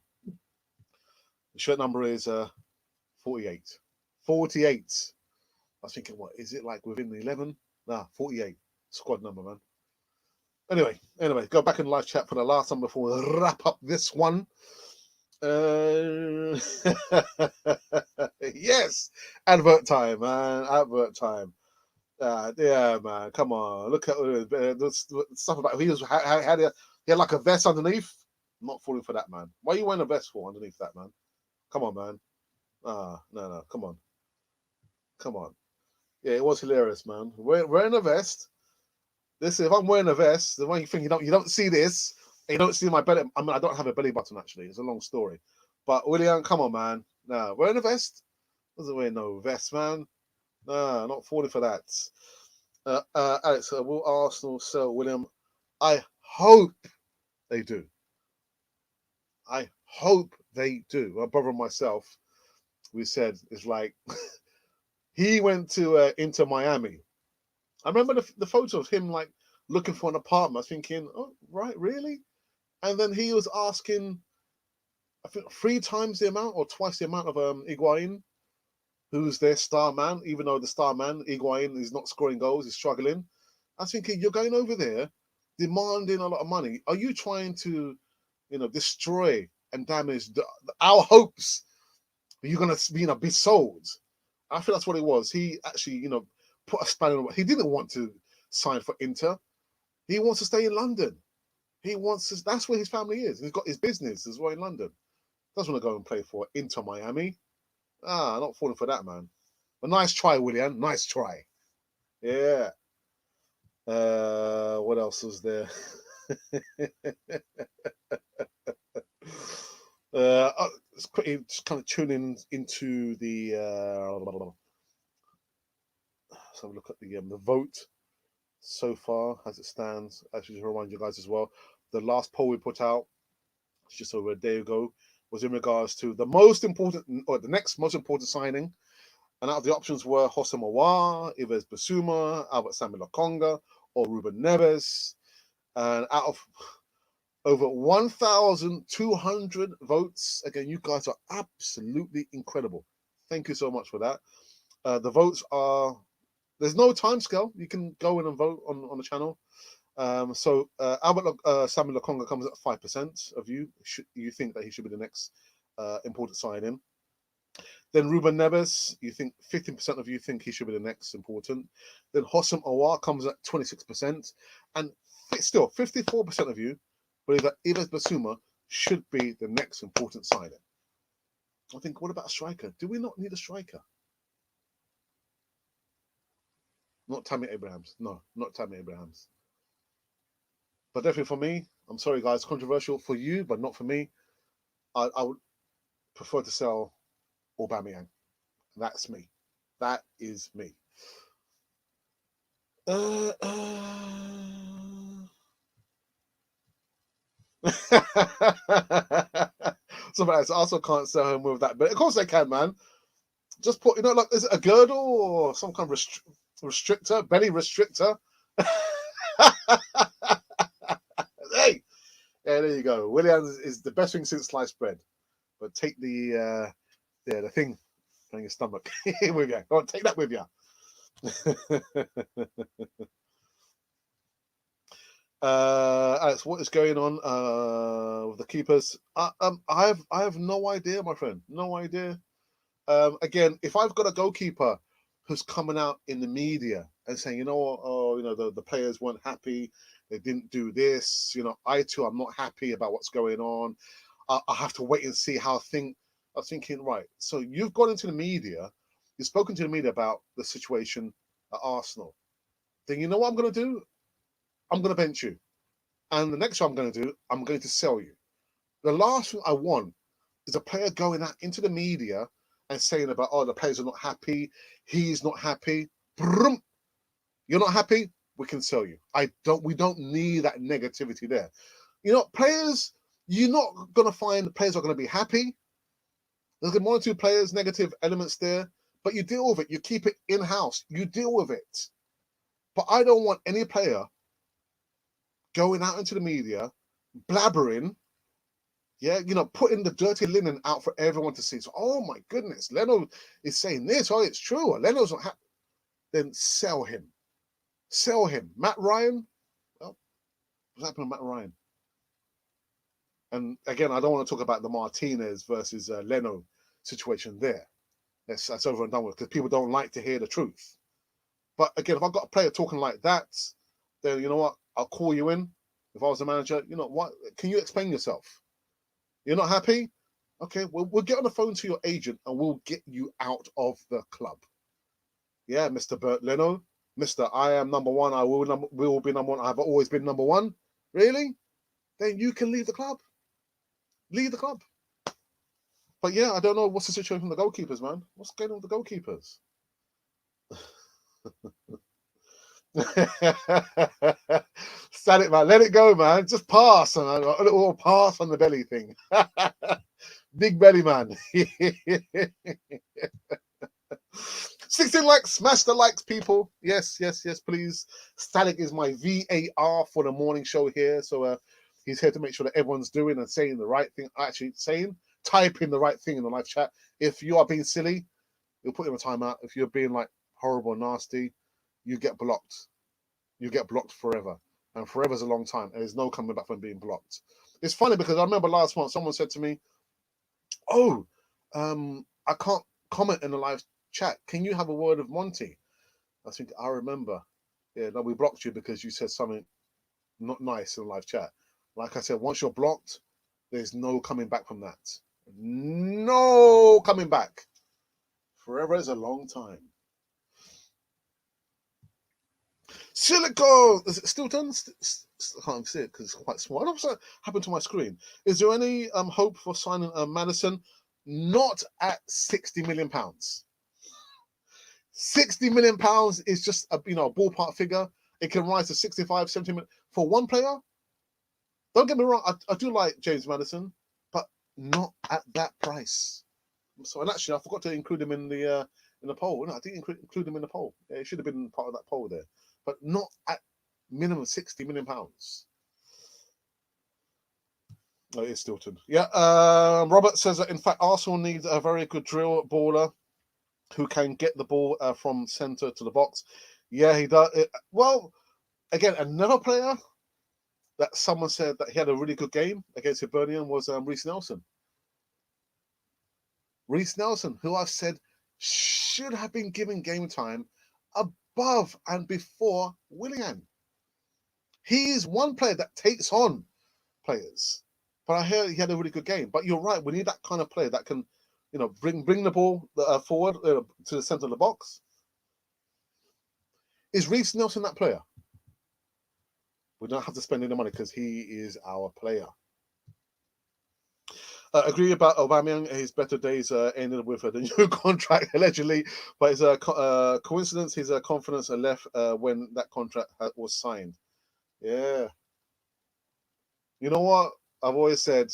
The shirt number is 48. 48. I was thinking, what is it, like within the 11? Nah, 48. Squad number, man. Anyway, go back in the live chat for the last time before we wrap up this one. Yes, advert time, man. Advert time. Yeah, man. Come on, look at the stuff about he had like a vest underneath. I'm not falling for that, man. Why are you wearing a vest for underneath that, man? Come on, man. No. Come on. Yeah, it was hilarious, man. Wearing a vest. Listen, if I'm wearing a vest, the one you think you don't see this, and you don't see my belly. I mean, I don't have a belly button actually. It's a long story. But Willian, come on, man. Nah, wearing a vest? Doesn't wear no vest, man. Nah, not falling for that. Alex, will Arsenal sell William? I hope they do. I hope they do. My brother and myself, we said it's like he went to Inter Miami. I remember the photo of him like looking for an apartment. I was thinking, oh, right, really? And then he was asking, I think 3 times the amount or twice the amount of Higuain, who's their star man, even though the star man, Higuain, is not scoring goals, he's struggling. I was thinking, you're going over there demanding a lot of money. Are you trying to, destroy and damage our hopes? You're going to, be sold. I feel that's what it was. He actually, put a spanner. He didn't want to sign for Inter. He wants to stay in London. That's where his family is. He's got his business as well in London. Doesn't want to go and play for Inter Miami. Not falling for that, man. But nice try, Willian. Nice try. Yeah. What else was there? It's quickly just kind of tuning into the. Let's have a look at the vote so far as it stands. Actually, to remind you guys as well, the last poll we put out just over a day ago was in regards to the most important or the next most important signing. And out of the options were Hosam Aouar, Yves Bissouma, Albert Sambi Lokonga, or Ruben Neves. And out of over 1,200 votes, again, you guys are absolutely incredible. Thank you so much for that. The votes are, there's no time scale. You can go in and vote on the channel. So Albert Sambi Lokonga comes at 5% of you. You think that he should be the next important sign-in. Then Ruben Neves, you think 15% of you think he should be the next important. Then Hosam Aouar comes at 26%. And still, 54% of you believe that Yves Bissouma should be the next important signing. I think, what about a striker? Do we not need a striker? Not Tammy Abrahams. No, not Tammy Abrahams. But definitely for me, I'm sorry guys, controversial for you, but not for me. I would prefer to sell Aubameyang. That's me. That is me. Somebody else also can't sell him with that, but of course they can, man. Just put, like, is it a girdle or some kind of restrictor, belly restrictor? Hey, yeah, there you go. Willian is the best thing since sliced bread. But take the thing on your stomach with you. Go on, take that with you. Alex, what is going on with the keepers? I have no idea, my friend. No idea. Again, if I've got a goalkeeper who's coming out in the media and saying, the players weren't happy, they didn't do this, I too am not happy about what's going on. I have to wait and see how I was thinking, right, so you've gone into the media, you've spoken to the media about the situation at Arsenal. Then you know what I'm going to do? I'm going to bench you. And the next thing I'm going to do, I'm going to sell you. The last thing I want is a player going out into the media and saying about, the players are not happy, he's not happy. Brum. You're not happy? We can sell you. We don't need that negativity there. Players, you're not going to find the players are going to be happy. There's one or two players, negative elements there, but you deal with it. You keep it in-house. You deal with it. But I don't want any player going out into the media, blabbering, putting the dirty linen out for everyone to see. So, oh my goodness, Leno is saying this. Oh, it's true. Leno's not happy. Then sell him. Sell him. Matt Ryan. Well, what's happened to Matt Ryan? And again, I don't want to talk about the Martinez versus Leno situation there. That's over and done with, because people don't like to hear the truth. But again, if I've got a player talking like that, then you know what? I'll call you in. If I was the manager, what? Can you explain yourself? You're not happy? Okay, well, we'll get on the phone to your agent and we'll get you out of the club. Yeah, Mr. Bert Leno. Mr. I am number one. I will be number one. I've always been number one. Really? Then you can leave the club. Leave the club. But yeah, I don't know what's the situation with the goalkeepers, man. What's going on with the goalkeepers? Static, man. Let it go, man. Just pass. A little pass on the belly thing. Big belly, man. 16 likes. Smash the likes, people. Yes, please. Static is my VAR for the morning show here. So he's here to make sure that everyone's doing and saying the right thing. Actually typing the right thing in the live chat. If you are being silly, you'll put him a timeout. If you're being like horrible and nasty, you get blocked. You get blocked forever. And forever's a long time. And there's no coming back from being blocked. It's funny because I remember last month someone said to me, I can't comment in the live chat. Can you have a word of Monty? I think I remember. Yeah, no, we blocked you because you said something not nice in the live chat. Like I said, once you're blocked, there's no coming back from that. No coming back. Forever is a long time. Silicone! Is it still done? I can't see it because it's quite small. What happened to my screen? Is there any hope for signing Madison? Not at £60 million. £60 million is just a ballpark figure. It can rise to 65, 70 million for one player. Don't get me wrong, I do like James Madison, but not at that price. So, and actually, I forgot to include him in the in the poll. No, I didn't include him in the poll. Yeah, it should have been part of that poll there, but not at minimum £60 million. Oh, it is Stilton. Yeah. Robert says that in fact Arsenal needs a very good drill baller who can get the ball from centre to the box. Yeah, he does. Well, again, another player that someone said that he had a really good game against Hibernian was Reece Nelson. Reece Nelson, who I've said should have been given game time above and before Willian. He is one player that takes on players. But I hear he had a really good game. But you're right, we need that kind of player that can, bring the ball forward to the centre of the box. Is Reece Nelson that player? We don't have to spend any money because he is our player. Agree about Aubameyang. His better days ended with the new contract, allegedly. But it's a coincidence. His confidence left when that contract was signed. Yeah. You know what? I've always said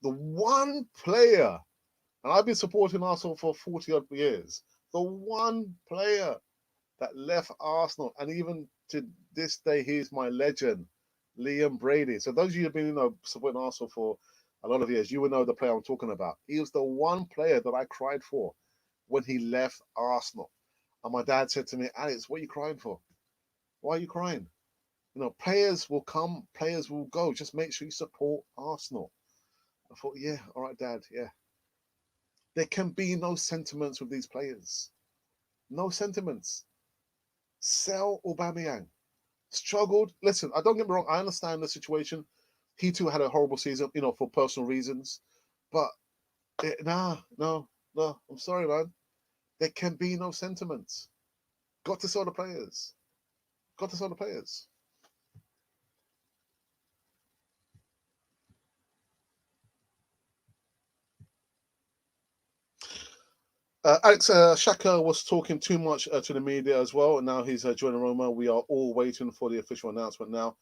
the one player, and I've been supporting Arsenal for 40 odd years, the one player that left Arsenal, and even to this day, he's my legend, Liam Brady. So those of you who've been, supporting Arsenal for a lot of years, you will know the player I'm talking about. He was the one player that I cried for when he left Arsenal. And my dad said to me, Alex, what are you crying for? Why are you crying? Players will come, players will go. Just make sure you support Arsenal. I thought, yeah, all right, Dad, yeah. There can be no sentiments with these players. No sentiments. Sell Aubameyang. Struggled. Listen, I don't get me wrong. I understand the situation. He too had a horrible season, for personal reasons. But no. I'm sorry, man. There can be no sentiments. Got to sell the players. Got to sell the players. Alex Xhaka was talking too much to the media as well. And now he's joining Roma. We are all waiting for the official announcement now.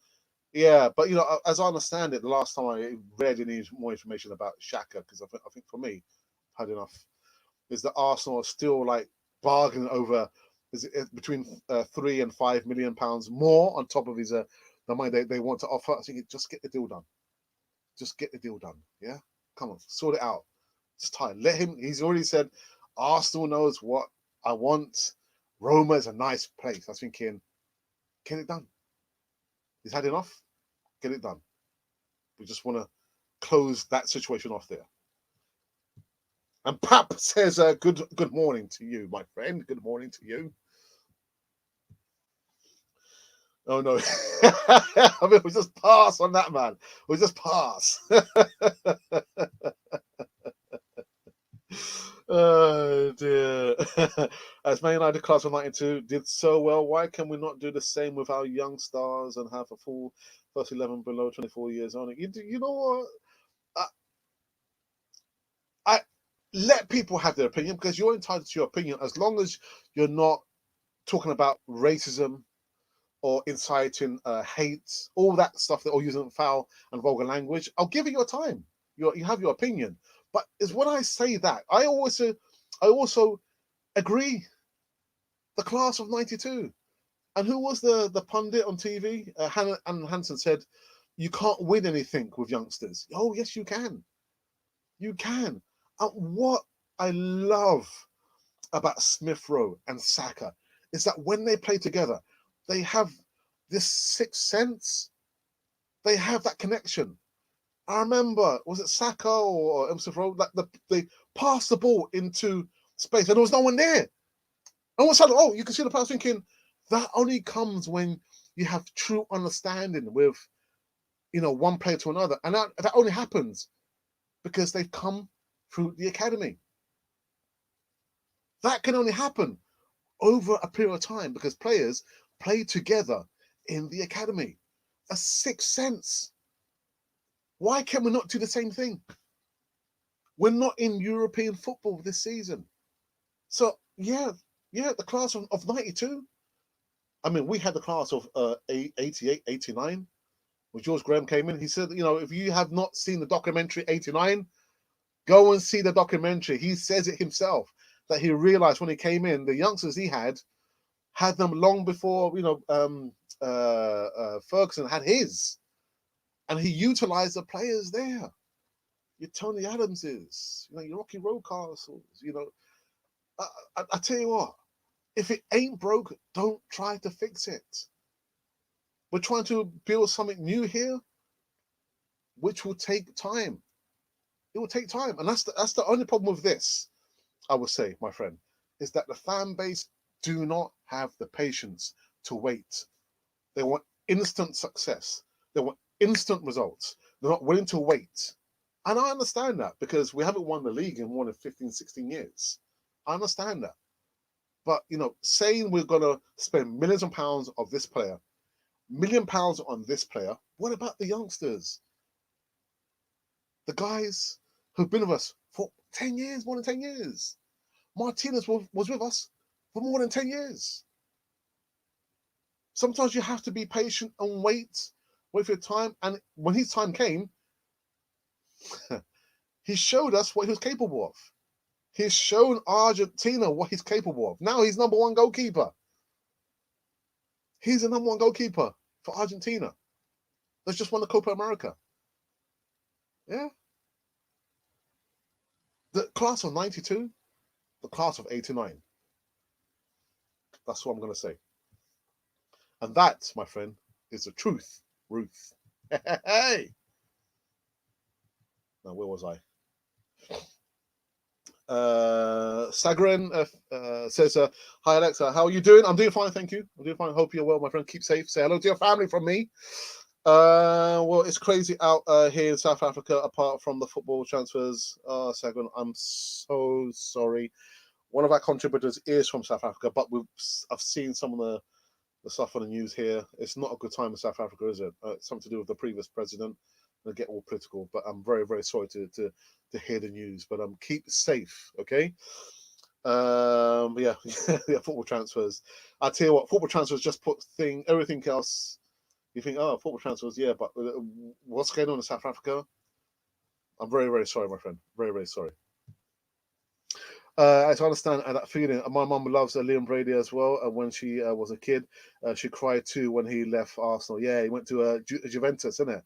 Yeah, but as I understand it, the last time I read any more information about Xhaka, because I think for me, I've had enough, is that Arsenal are still like bargaining over between £3 and £5 million more on top of his the money they want to offer. I think just get the deal done. Just get the deal done. Yeah, come on, sort it out. It's time. Let him. He's already said Arsenal knows what I want. Roma is a nice place. I was thinking, get it done. He's had enough. Get it done. We just want to close that situation off there. And Pap says, good morning to you, my friend. Good morning to you. Oh, no. I mean, we just pass on that, man. We just pass. Oh, dear. As Man United class of 92 did so well, why can we not do the same with our young stars and have a full first 11 below 24 years on it? You know what? I let people have their opinion, because you're entitled to your opinion as long as you're not talking about racism or inciting hate, all that stuff, or using foul and vulgar language. I'll give you your time. You have your opinion. But is when I say that, I also agree. The class of 92. And who was the pundit on TV? Hannah and Hansen said, you can't win anything with youngsters. Oh, yes, you can. You can. And what I love about Smith Rowe and Saka is that when they play together, they have this sixth sense. They have that connection. I remember, was it Saka or Smith Rowe? Like they passed the ball into space and there was no one there. And all of a sudden, you can see the person thinking, that only comes when you have true understanding with, one player to another. And that only happens because they've come through the academy. That can only happen over a period of time because players play together in the academy. A sixth sense. Why can we not do the same thing? We're not in European football this season. So, yeah, the class of 92. I mean, we had the class of 88, 89. When George Graham came in, he said, if you have not seen the documentary 89, go and see the documentary. He says it himself. that he realised when he came in, the youngsters he had them long before, Ferguson had his. And he utilised the players there. Your Tony Adamses, your Rocky Road Castles, I tell you what, if it ain't broke, don't try to fix it. We're trying to build something new here, which will take time. It will take time. And that's the only problem with this, I would say, my friend, is that the fan base do not have the patience to wait. They want instant success. They want instant results. They're not willing to wait. And I understand that, because we haven't won the league in more than 15, 16 years. I understand that. But, saying we're going to spend millions of pounds of this player, £1 million on this player, what about the youngsters? The guys who've been with us for 10 years, more than 10 years. Martinez was with us for more than 10 years. Sometimes you have to be patient and wait for your time. And when his time came, he showed us what he was capable of. He's shown Argentina what he's capable of. Now he's number one goalkeeper. He's the number one goalkeeper for Argentina. That's just won the Copa America. Yeah. The class of 92, the class of 89. That's what I'm going to say. And that, my friend, is the truth, Ruth. Hey! Now, where was I? Sagren says, hi, Alexa. How are you doing? I'm doing fine, thank you. I'm doing fine. Hope you're well, my friend. Keep safe. Say hello to your family from me. Well, it's crazy out here in South Africa, apart from the football transfers. Sagren, I'm so sorry. One of our contributors is from South Africa, but I've seen some of the stuff on the news here. It's not a good time in South Africa, is it? It's something to do with the previous president. I'll get all political, but I'm very, very sorry to hear the news. But keep safe, okay? Yeah, football transfers. I tell you what, football transfers just put everything else. You think, oh, football transfers, yeah, but what's going on in South Africa? I'm very, very sorry, my friend. Very, very sorry. I understand that feeling. My mum loves Liam Brady as well. When she was a kid, she cried too when he left Arsenal. Yeah, he went to Juventus, isn't it?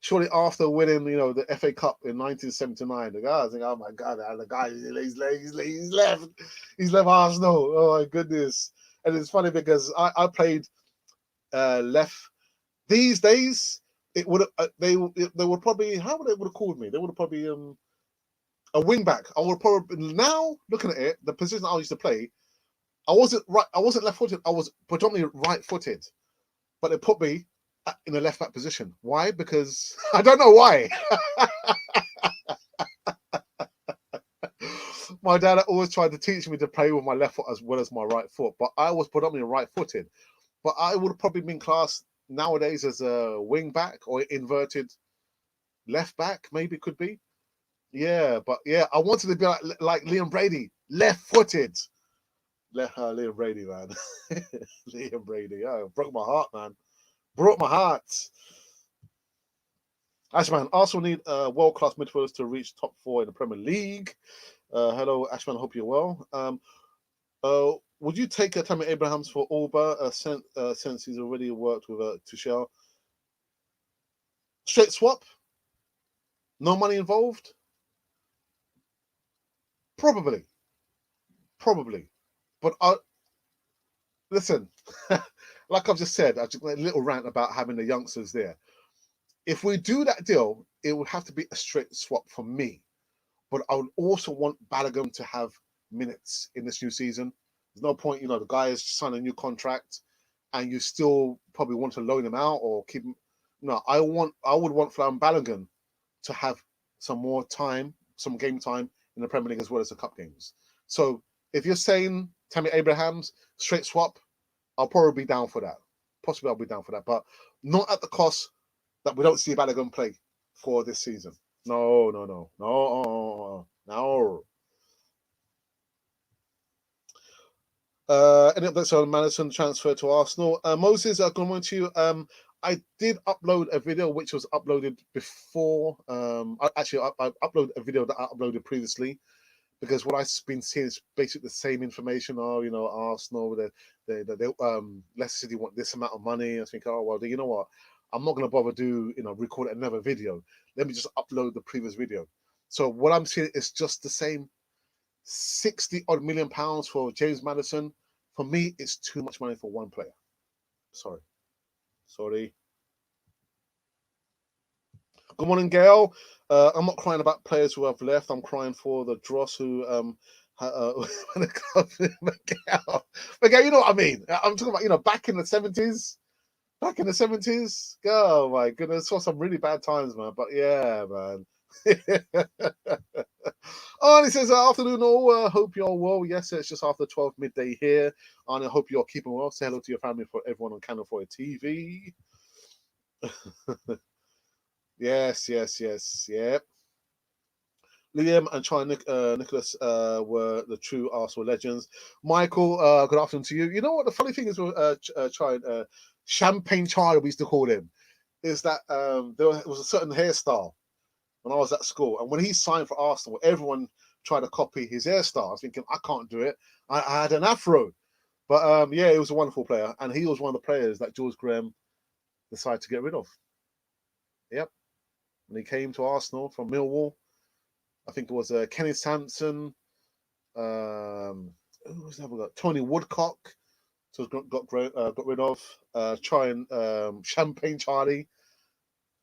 Surely after winning, the FA Cup in 1979, the guy, I think, oh my God, the guy, he's left Arsenal. Oh my goodness! And it's funny because I played left. These days, it would they would probably, how would they would have called me? They would have probably a wing back. I would probably, now looking at it, the position I used to play, I wasn't left footed. I was predominantly right footed, but they put me in the left back position. Why? Because I don't know why. My dad always tried to teach me to play with my left foot as well as my right foot, but I was predominantly right footed. But I would have probably been classed nowadays as a wing back or inverted left back, maybe could be. Yeah, but yeah, I wanted to be like Liam Brady, left footed. Liam Brady, man. Liam Brady. Oh, broke my heart, man. Broke my heart. Ashman, Arsenal need world-class midfielders to reach top 4 in the Premier League. Hello, Ashman. Hope you're well. Would you take Tammy Abrahams for Alba since he's already worked with Tuchel? Straight swap? No money involved? Probably. But listen, like I've just said, I just a little rant about having the youngsters there. If we do that deal, it would have to be a straight swap for me. But I would also want Balogun to have minutes in this new season. There's no point, the guy has signed a new contract and you still probably want to loan him out or keep him. No, I would want Flam Balogun to have some more time, some game time in the Premier League as well as the cup games. So if you're saying Tammy Abrahams, straight swap, I'll probably be down for that. Possibly I'll be down for that, but not at the cost that we don't see Balogun play for this season. No. Any updates on Madison transfer to Arsenal? Moses, I'm going to I did upload a video which was uploaded before. I uploaded a video that I uploaded previously because what I've been seeing is basically the same information. Oh, Arsenal, Leicester City want this amount of money. I think, oh well, you know what? I'm not going to bother record another video. Let me just upload the previous video. So what I'm seeing is just the same. 60 odd million pounds for James Maddison. For me, it's too much money for one player. Sorry. Good morning, Gail. I'm not crying about players who have left. I'm crying for the dross who when the club Gail, you know what I mean. I'm talking about back in the 70s. Back in the 70s. Oh my goodness, saw some really bad times, man. But yeah, man. Oh, and he says, afternoon all, hope you're well. Yes, it's just after 12 midday here. And I hope you're keeping well. Say hello to your family, for everyone on Channel 4 TV. Yes. Yep. Liam and Chai Nicholas were the true Arsenal legends. Michael, good afternoon to you. You know what the funny thing is with Chai, Champagne Charlie, we used to call him, is that there was a certain hairstyle when I was at school. And when he signed for Arsenal, everyone tried to copy his hairstyle. I was thinking, I can't do it. I had an afro. But yeah, he was a wonderful player. And he was one of the players that George Graham decided to get rid of. Yep. When he came to Arsenal from Millwall, I think it was Kenny Sampson, who was that? Tony Woodcock, so got rid of. Champagne Charlie,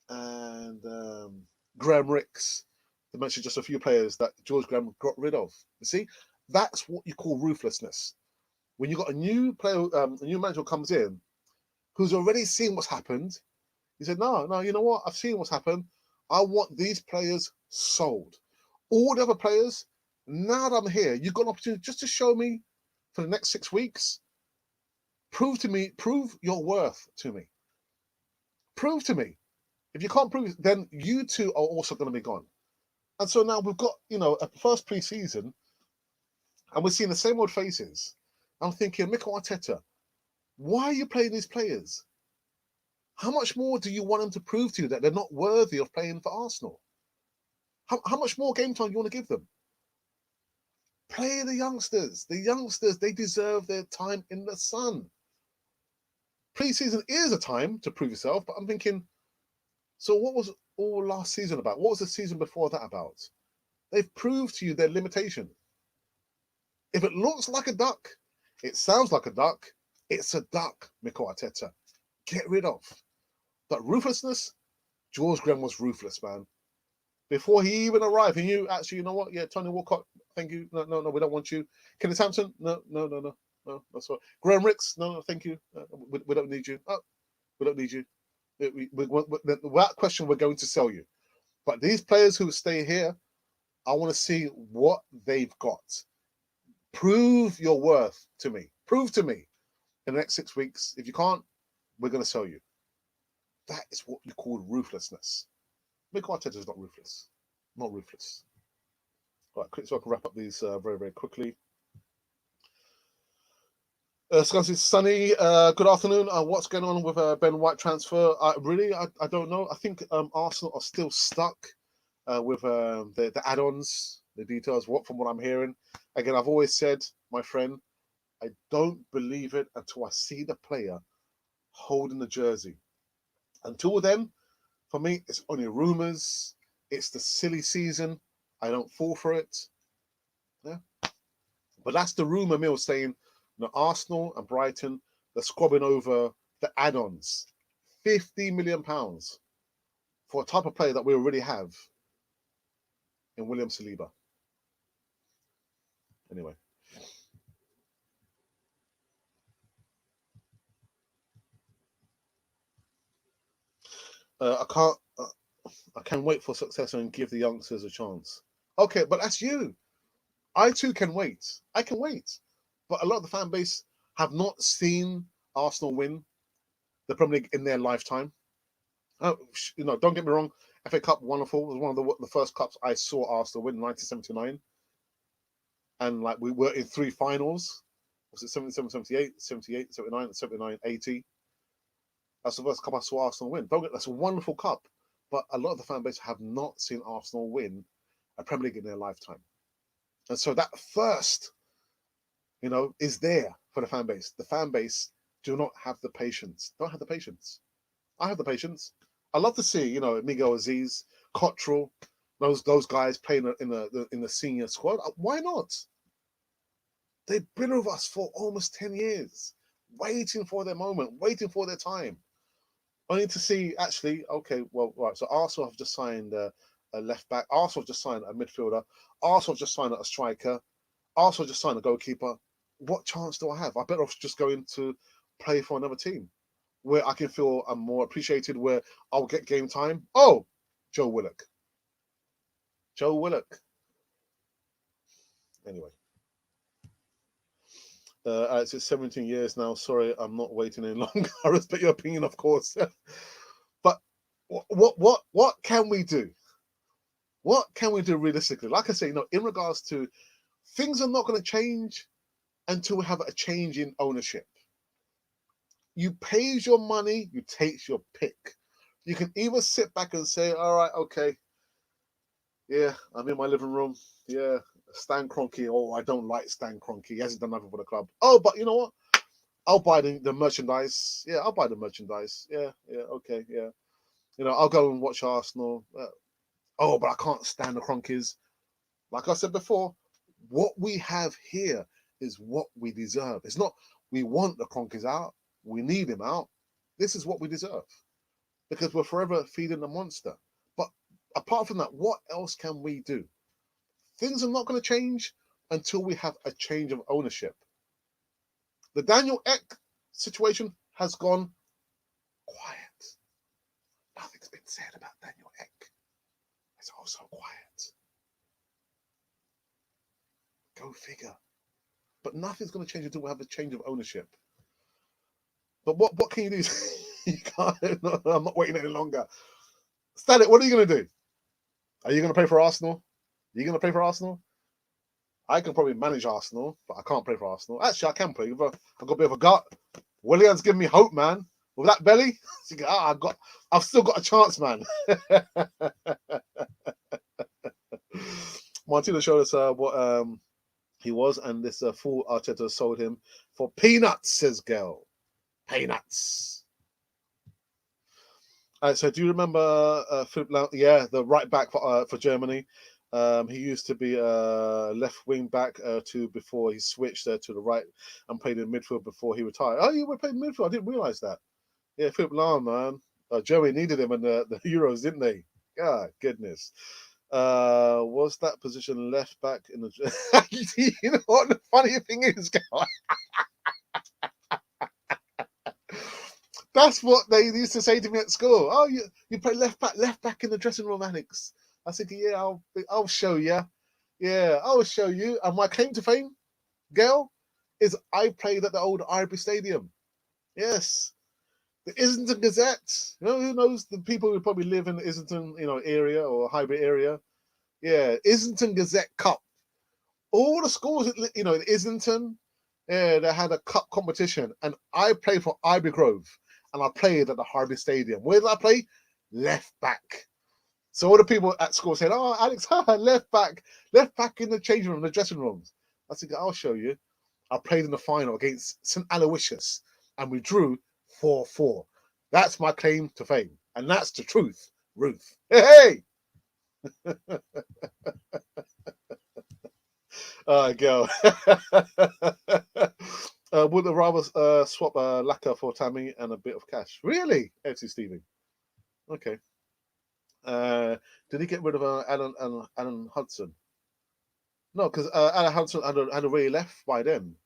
and Graham Ricks, to mention just a few players that George Graham got rid of. You see, that's what you call ruthlessness. When you got a new player, a new manager comes in, who's already seen what's happened, he said, no, you know what? I've seen what's happened. I want these players sold. All the other players, now that I'm here, you've got an opportunity just to show me for the next 6 weeks. Prove your worth to me. Prove to me. If you can't prove it, then you two are also going to be gone. And so now we've got, a first pre-season, and we're seeing the same old faces. I'm thinking, Mikel Arteta, why are you playing these players? How much more do you want them to prove to you that they're not worthy of playing for Arsenal? How much more game time do you want to give them? Play the youngsters. The youngsters, they deserve their time in the sun. Pre-season is a time to prove yourself, but I'm thinking, so what was all last season about? What was the season before that about? They've proved to you their limitation. If it looks like a duck, it sounds like a duck, it's a duck, Mikel Arteta. Get rid of. But ruthlessness, George Graham was ruthless, man. Before he even arrived, he knew, actually, you know what? Yeah, Tony Walcott, thank you. No, we don't want you. Kenny Sampson, no, that's all. Graham Ricks, no, thank you. We don't need you. Oh, we don't need you. Without question, we're going to sell you. But these players who stay here, I want to see what they've got. Prove your worth to me. Prove to me in the next 6 weeks. If you can't, we're going to sell you. That is what you call ruthlessness. Mikel Arteta is not ruthless. Not ruthless. Right, quick, so I can wrap up these very, very quickly. Sunny, good afternoon. What's going on with Ben White transfer? I don't know. I think Arsenal are still stuck with the add-ons, the details. From what I'm hearing, again, I've always said, my friend, I don't believe it until I see the player holding the jersey. Until then, for me, it's only rumours. It's the silly season. I don't fall for it. Yeah, but that's the rumour mill saying, Arsenal and Brighton, they're squabbling over the add-ons. £50 million for a type of player that we already have in William Saliba. Anyway. I can't wait for success and give the youngsters a chance. Okay, but that's you. I too can wait. I can wait. But a lot of the fan base have not seen Arsenal win the Premier League in their lifetime. Don't get me wrong. FA Cup, wonderful. It was one of the first cups I saw Arsenal win in 1979. And we were in 3 finals. Was it 77, 78, 78, 79, 79, 80? That's the first cup I saw Arsenal win. That's a wonderful cup. But a lot of the fan base have not seen Arsenal win a Premier League in their lifetime. And so that first, is there for the fan base. The fan base do not have the patience. Don't have the patience. I have the patience. I love to see, Miguel Aziz, Cottrell, those guys playing in the senior squad. Why not? They've been with us for almost 10 years, waiting for their moment, waiting for their time. Only to see, actually, okay, well, right. So Arsenal have just signed a left back. Arsenal have just signed a midfielder. Arsenal have just signed a striker. Arsenal just signed a goalkeeper. What chance do I have? I better off just going to play for another team where I can feel I'm more appreciated, where I'll get game time. Oh, Joe Willock. Joe Willock. Anyway. Alex, it's 17 years now. Sorry, I'm not waiting any longer. I respect your opinion, of course. But what can we do? What can we do realistically? Like I say, in regards to things are not going to change until we have a change in ownership. You pays your money, you takes your pick. You can either sit back and say, all right, okay, yeah, I'm in my living room. Yeah, Stan Kroenke. Oh, I don't like Stan Kroenke. He hasn't done nothing for the club. Oh, but you know what? I'll buy the merchandise. Yeah, I'll buy the merchandise. Yeah, okay, yeah. I'll go and watch Arsenal. Oh, but I can't stand the Kroenkes. Like I said before, what we have here is what we deserve. It's not we want the Kroenkes out. We need him out. This is what we deserve because we're forever feeding the monster. But apart from that, what else can we do? Things are not going to change until we have a change of ownership. The Daniel Ek situation has gone quiet. Nothing's been said about Daniel Ek. It's also quiet. Go figure. But nothing's going to change until we have a change of ownership. But what can you do? You can't. No, I'm not waiting any longer. Static, what are you going to do? Are you going to play for Arsenal? Are you going to play for Arsenal? I can probably manage Arsenal, but I can't play for Arsenal. Actually, I can play. I've got a bit of a gut. Willian's giving me hope, man. With that belly, I've still got a chance, man. Martino showed us what he was, and this fool Arteta sold him for peanuts, says Gail. Peanuts. So do you remember Philip Lam? Yeah, the right back for Germany. He used to be left wing back before he switched to the right and played in midfield before he retired. Oh, you were playing midfield. I didn't realise that. Yeah, Philip Lahm, man. Germany needed him in the Euros, didn't they? God, goodness. Was that position left back in the? You know what the funny thing is, guys? That's what they used to say to me at school. Oh, you play left back in the dressing room, Alex. I said, yeah, I'll show you. Yeah, I'll show you. And my claim to fame, Gail, is I played at the old Ivory Stadium. Yes. The Islington Gazette. Who knows the people who probably live in the Islington, area or Highbury area. Yeah, Islington Gazette Cup. All the schools, in Islington, yeah, they had a cup competition, and I played for Ivy Grove, and I played at the Highbury Stadium. Where did I play? Left back. So all the people at school said, "Oh, Alex, left back in the changing room, the dressing rooms." I said, "I'll show you." I played in the final against St. Aloysius, and we drew 4-4. That's my claim to fame, and that's the truth, Ruth. Hey! Girl. Would I rather swap a lacquer for Tammy and a bit of cash? Really? FC Stevie. Okay. Did he get rid of Alan Hudson? No, because Alan Hudson had already left by then.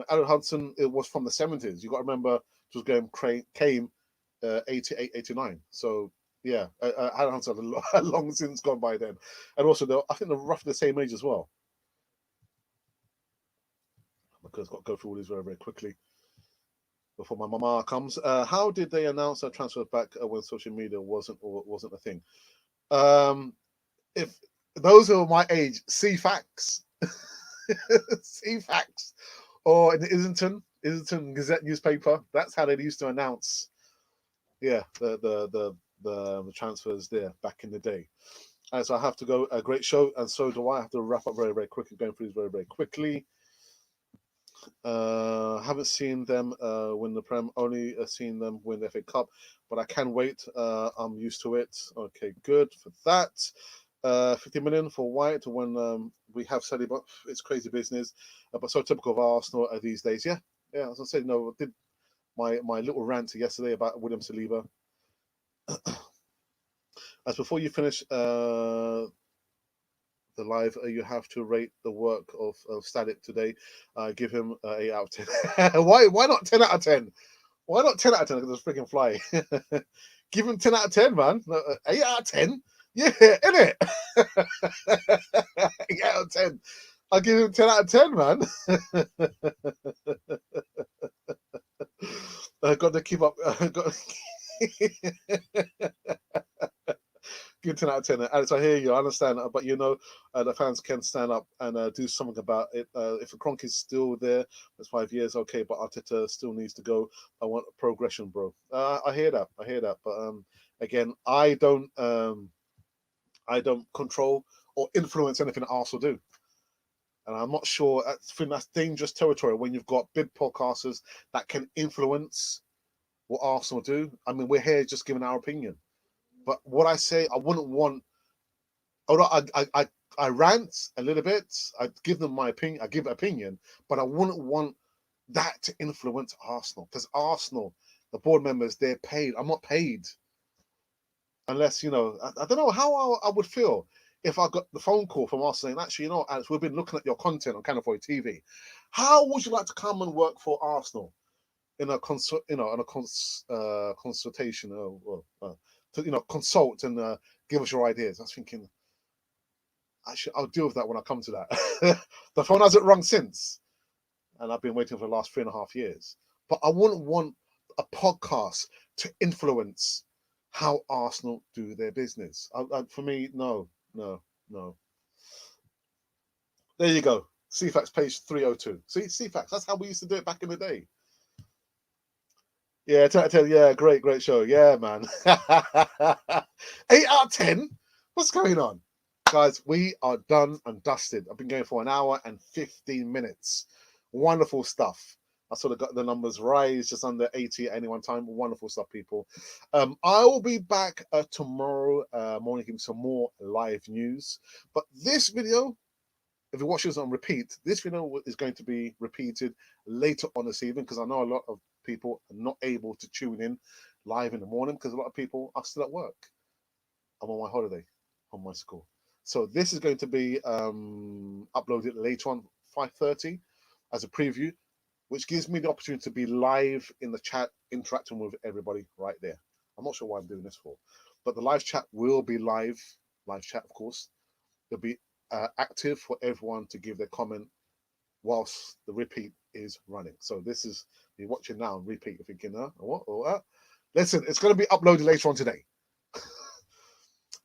Alan Hudson, it was from the 70s. You got to remember, it was came 88, 89. So yeah, Alan Hudson had long since gone by then, and also I think they're roughly the same age as well. Because I've got to go through all these very, very quickly before my mama comes. How did they announce a transfer back when social media wasn't a thing? If those who are my age see facts, see facts, or in the Islington Gazette newspaper, that's how they used to announce. Yeah, the transfers there back in the day. And so I have to go. A great show, and so do I. I have to wrap up very, very quickly. Going through this very, very quickly. Haven't seen them win the Prem. Only seen them win the FA Cup, but I can wait. I'm used to it. Okay, good for that. 50 million for White when we have said it, but it's crazy business. But so typical of Arsenal these days. Yeah, yeah. As I said, no, I did my little rant yesterday about William Saliba. As before you finish the live, you have to rate the work of Static today. Give him 8 out of 10. Why not 10 out of 10? Why not 10 out of 10? Because it's freaking fly. Give him 10 out of 10, man. No, 8 out of 10? Yeah, innit? 8 out of 10. I'll give him 10 out of 10, man. Got to keep up. Give 10 out of 10. Alex, I hear you. I understand. But the fans can stand up and do something about it. If Kroenke is still there, that's 5 years, okay. But Arteta still needs to go. I want progression, bro. I hear that. But again, I don't control or influence anything that Arsenal do. And I'm not sure. I think that's dangerous territory when you've got big podcasters that can influence what Arsenal do. I mean, we're here just giving our opinion. But what I say, I wouldn't want. Although I rant a little bit, I give them my opinion. I give opinion, but I wouldn't want that to influence Arsenal because Arsenal, the board members, they're paid. I'm not paid, unless I don't know how I would feel if I got the phone call from Arsenal saying, actually, Alex, we've been looking at your content on Canal 4 TV. How would you like to come and work for Arsenal in a consultation? To consult and give us your ideas. I was thinking, I'll deal with that when I come to that. The phone hasn't rung since, and I've been waiting for the last 3.5 years. But I wouldn't want a podcast to influence how Arsenal do their business. For me, no. There you go. CFAX page 302. See, CFAX, that's how we used to do it back in the day. Yeah, 10 out of 10. Yeah, great show. Yeah, man. 8 out of 10? What's going on? Guys, we are done and dusted. I've been going for 1 hour and 15 minutes. Wonderful stuff. I sort of got the numbers rise just under 80 at any one time. Wonderful stuff, people. I will be back tomorrow morning giving some more live news. But this video, if you watch this on repeat, this video is going to be repeated later on this evening because I know a lot of people are not able to tune in live in the morning because a lot of people are still at work. I'm on my holiday on my school. So this is going to be uploaded later on, 5:30 as a preview, which gives me the opportunity to be live in the chat, interacting with everybody right there. I'm not sure why I'm doing this for, but the live chat will be live chat, of course. It'll be active for everyone to give their comment whilst the repeat is running. So this is me watching now and repeat. You're thinking, what? Listen, it's going to be uploaded later on today.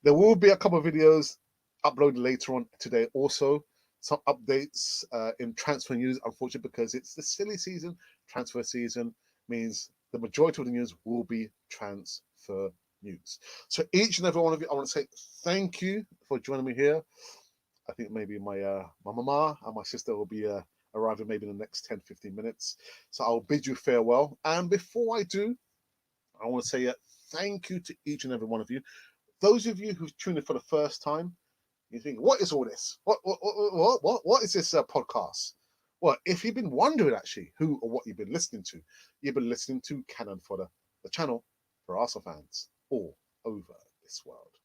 There will be a couple of videos uploaded later on today. Also, some updates in transfer news, unfortunately, because it's the silly season. Transfer season means the majority of the news will be transfer news. So each and every one of you, I want to say thank you for joining me here. I think maybe my mama and my sister will be arriving maybe in the next 10-15 minutes. So I'll bid you farewell. And before I do, I want to say thank you to each and every one of you. Those of you who've tuned in for the first time, you think, what is all this? What is this podcast? Well, if you've been wondering actually who or what you've been listening to, you've been listening to Cannon Fodder, the channel for Arsenal fans all over this world.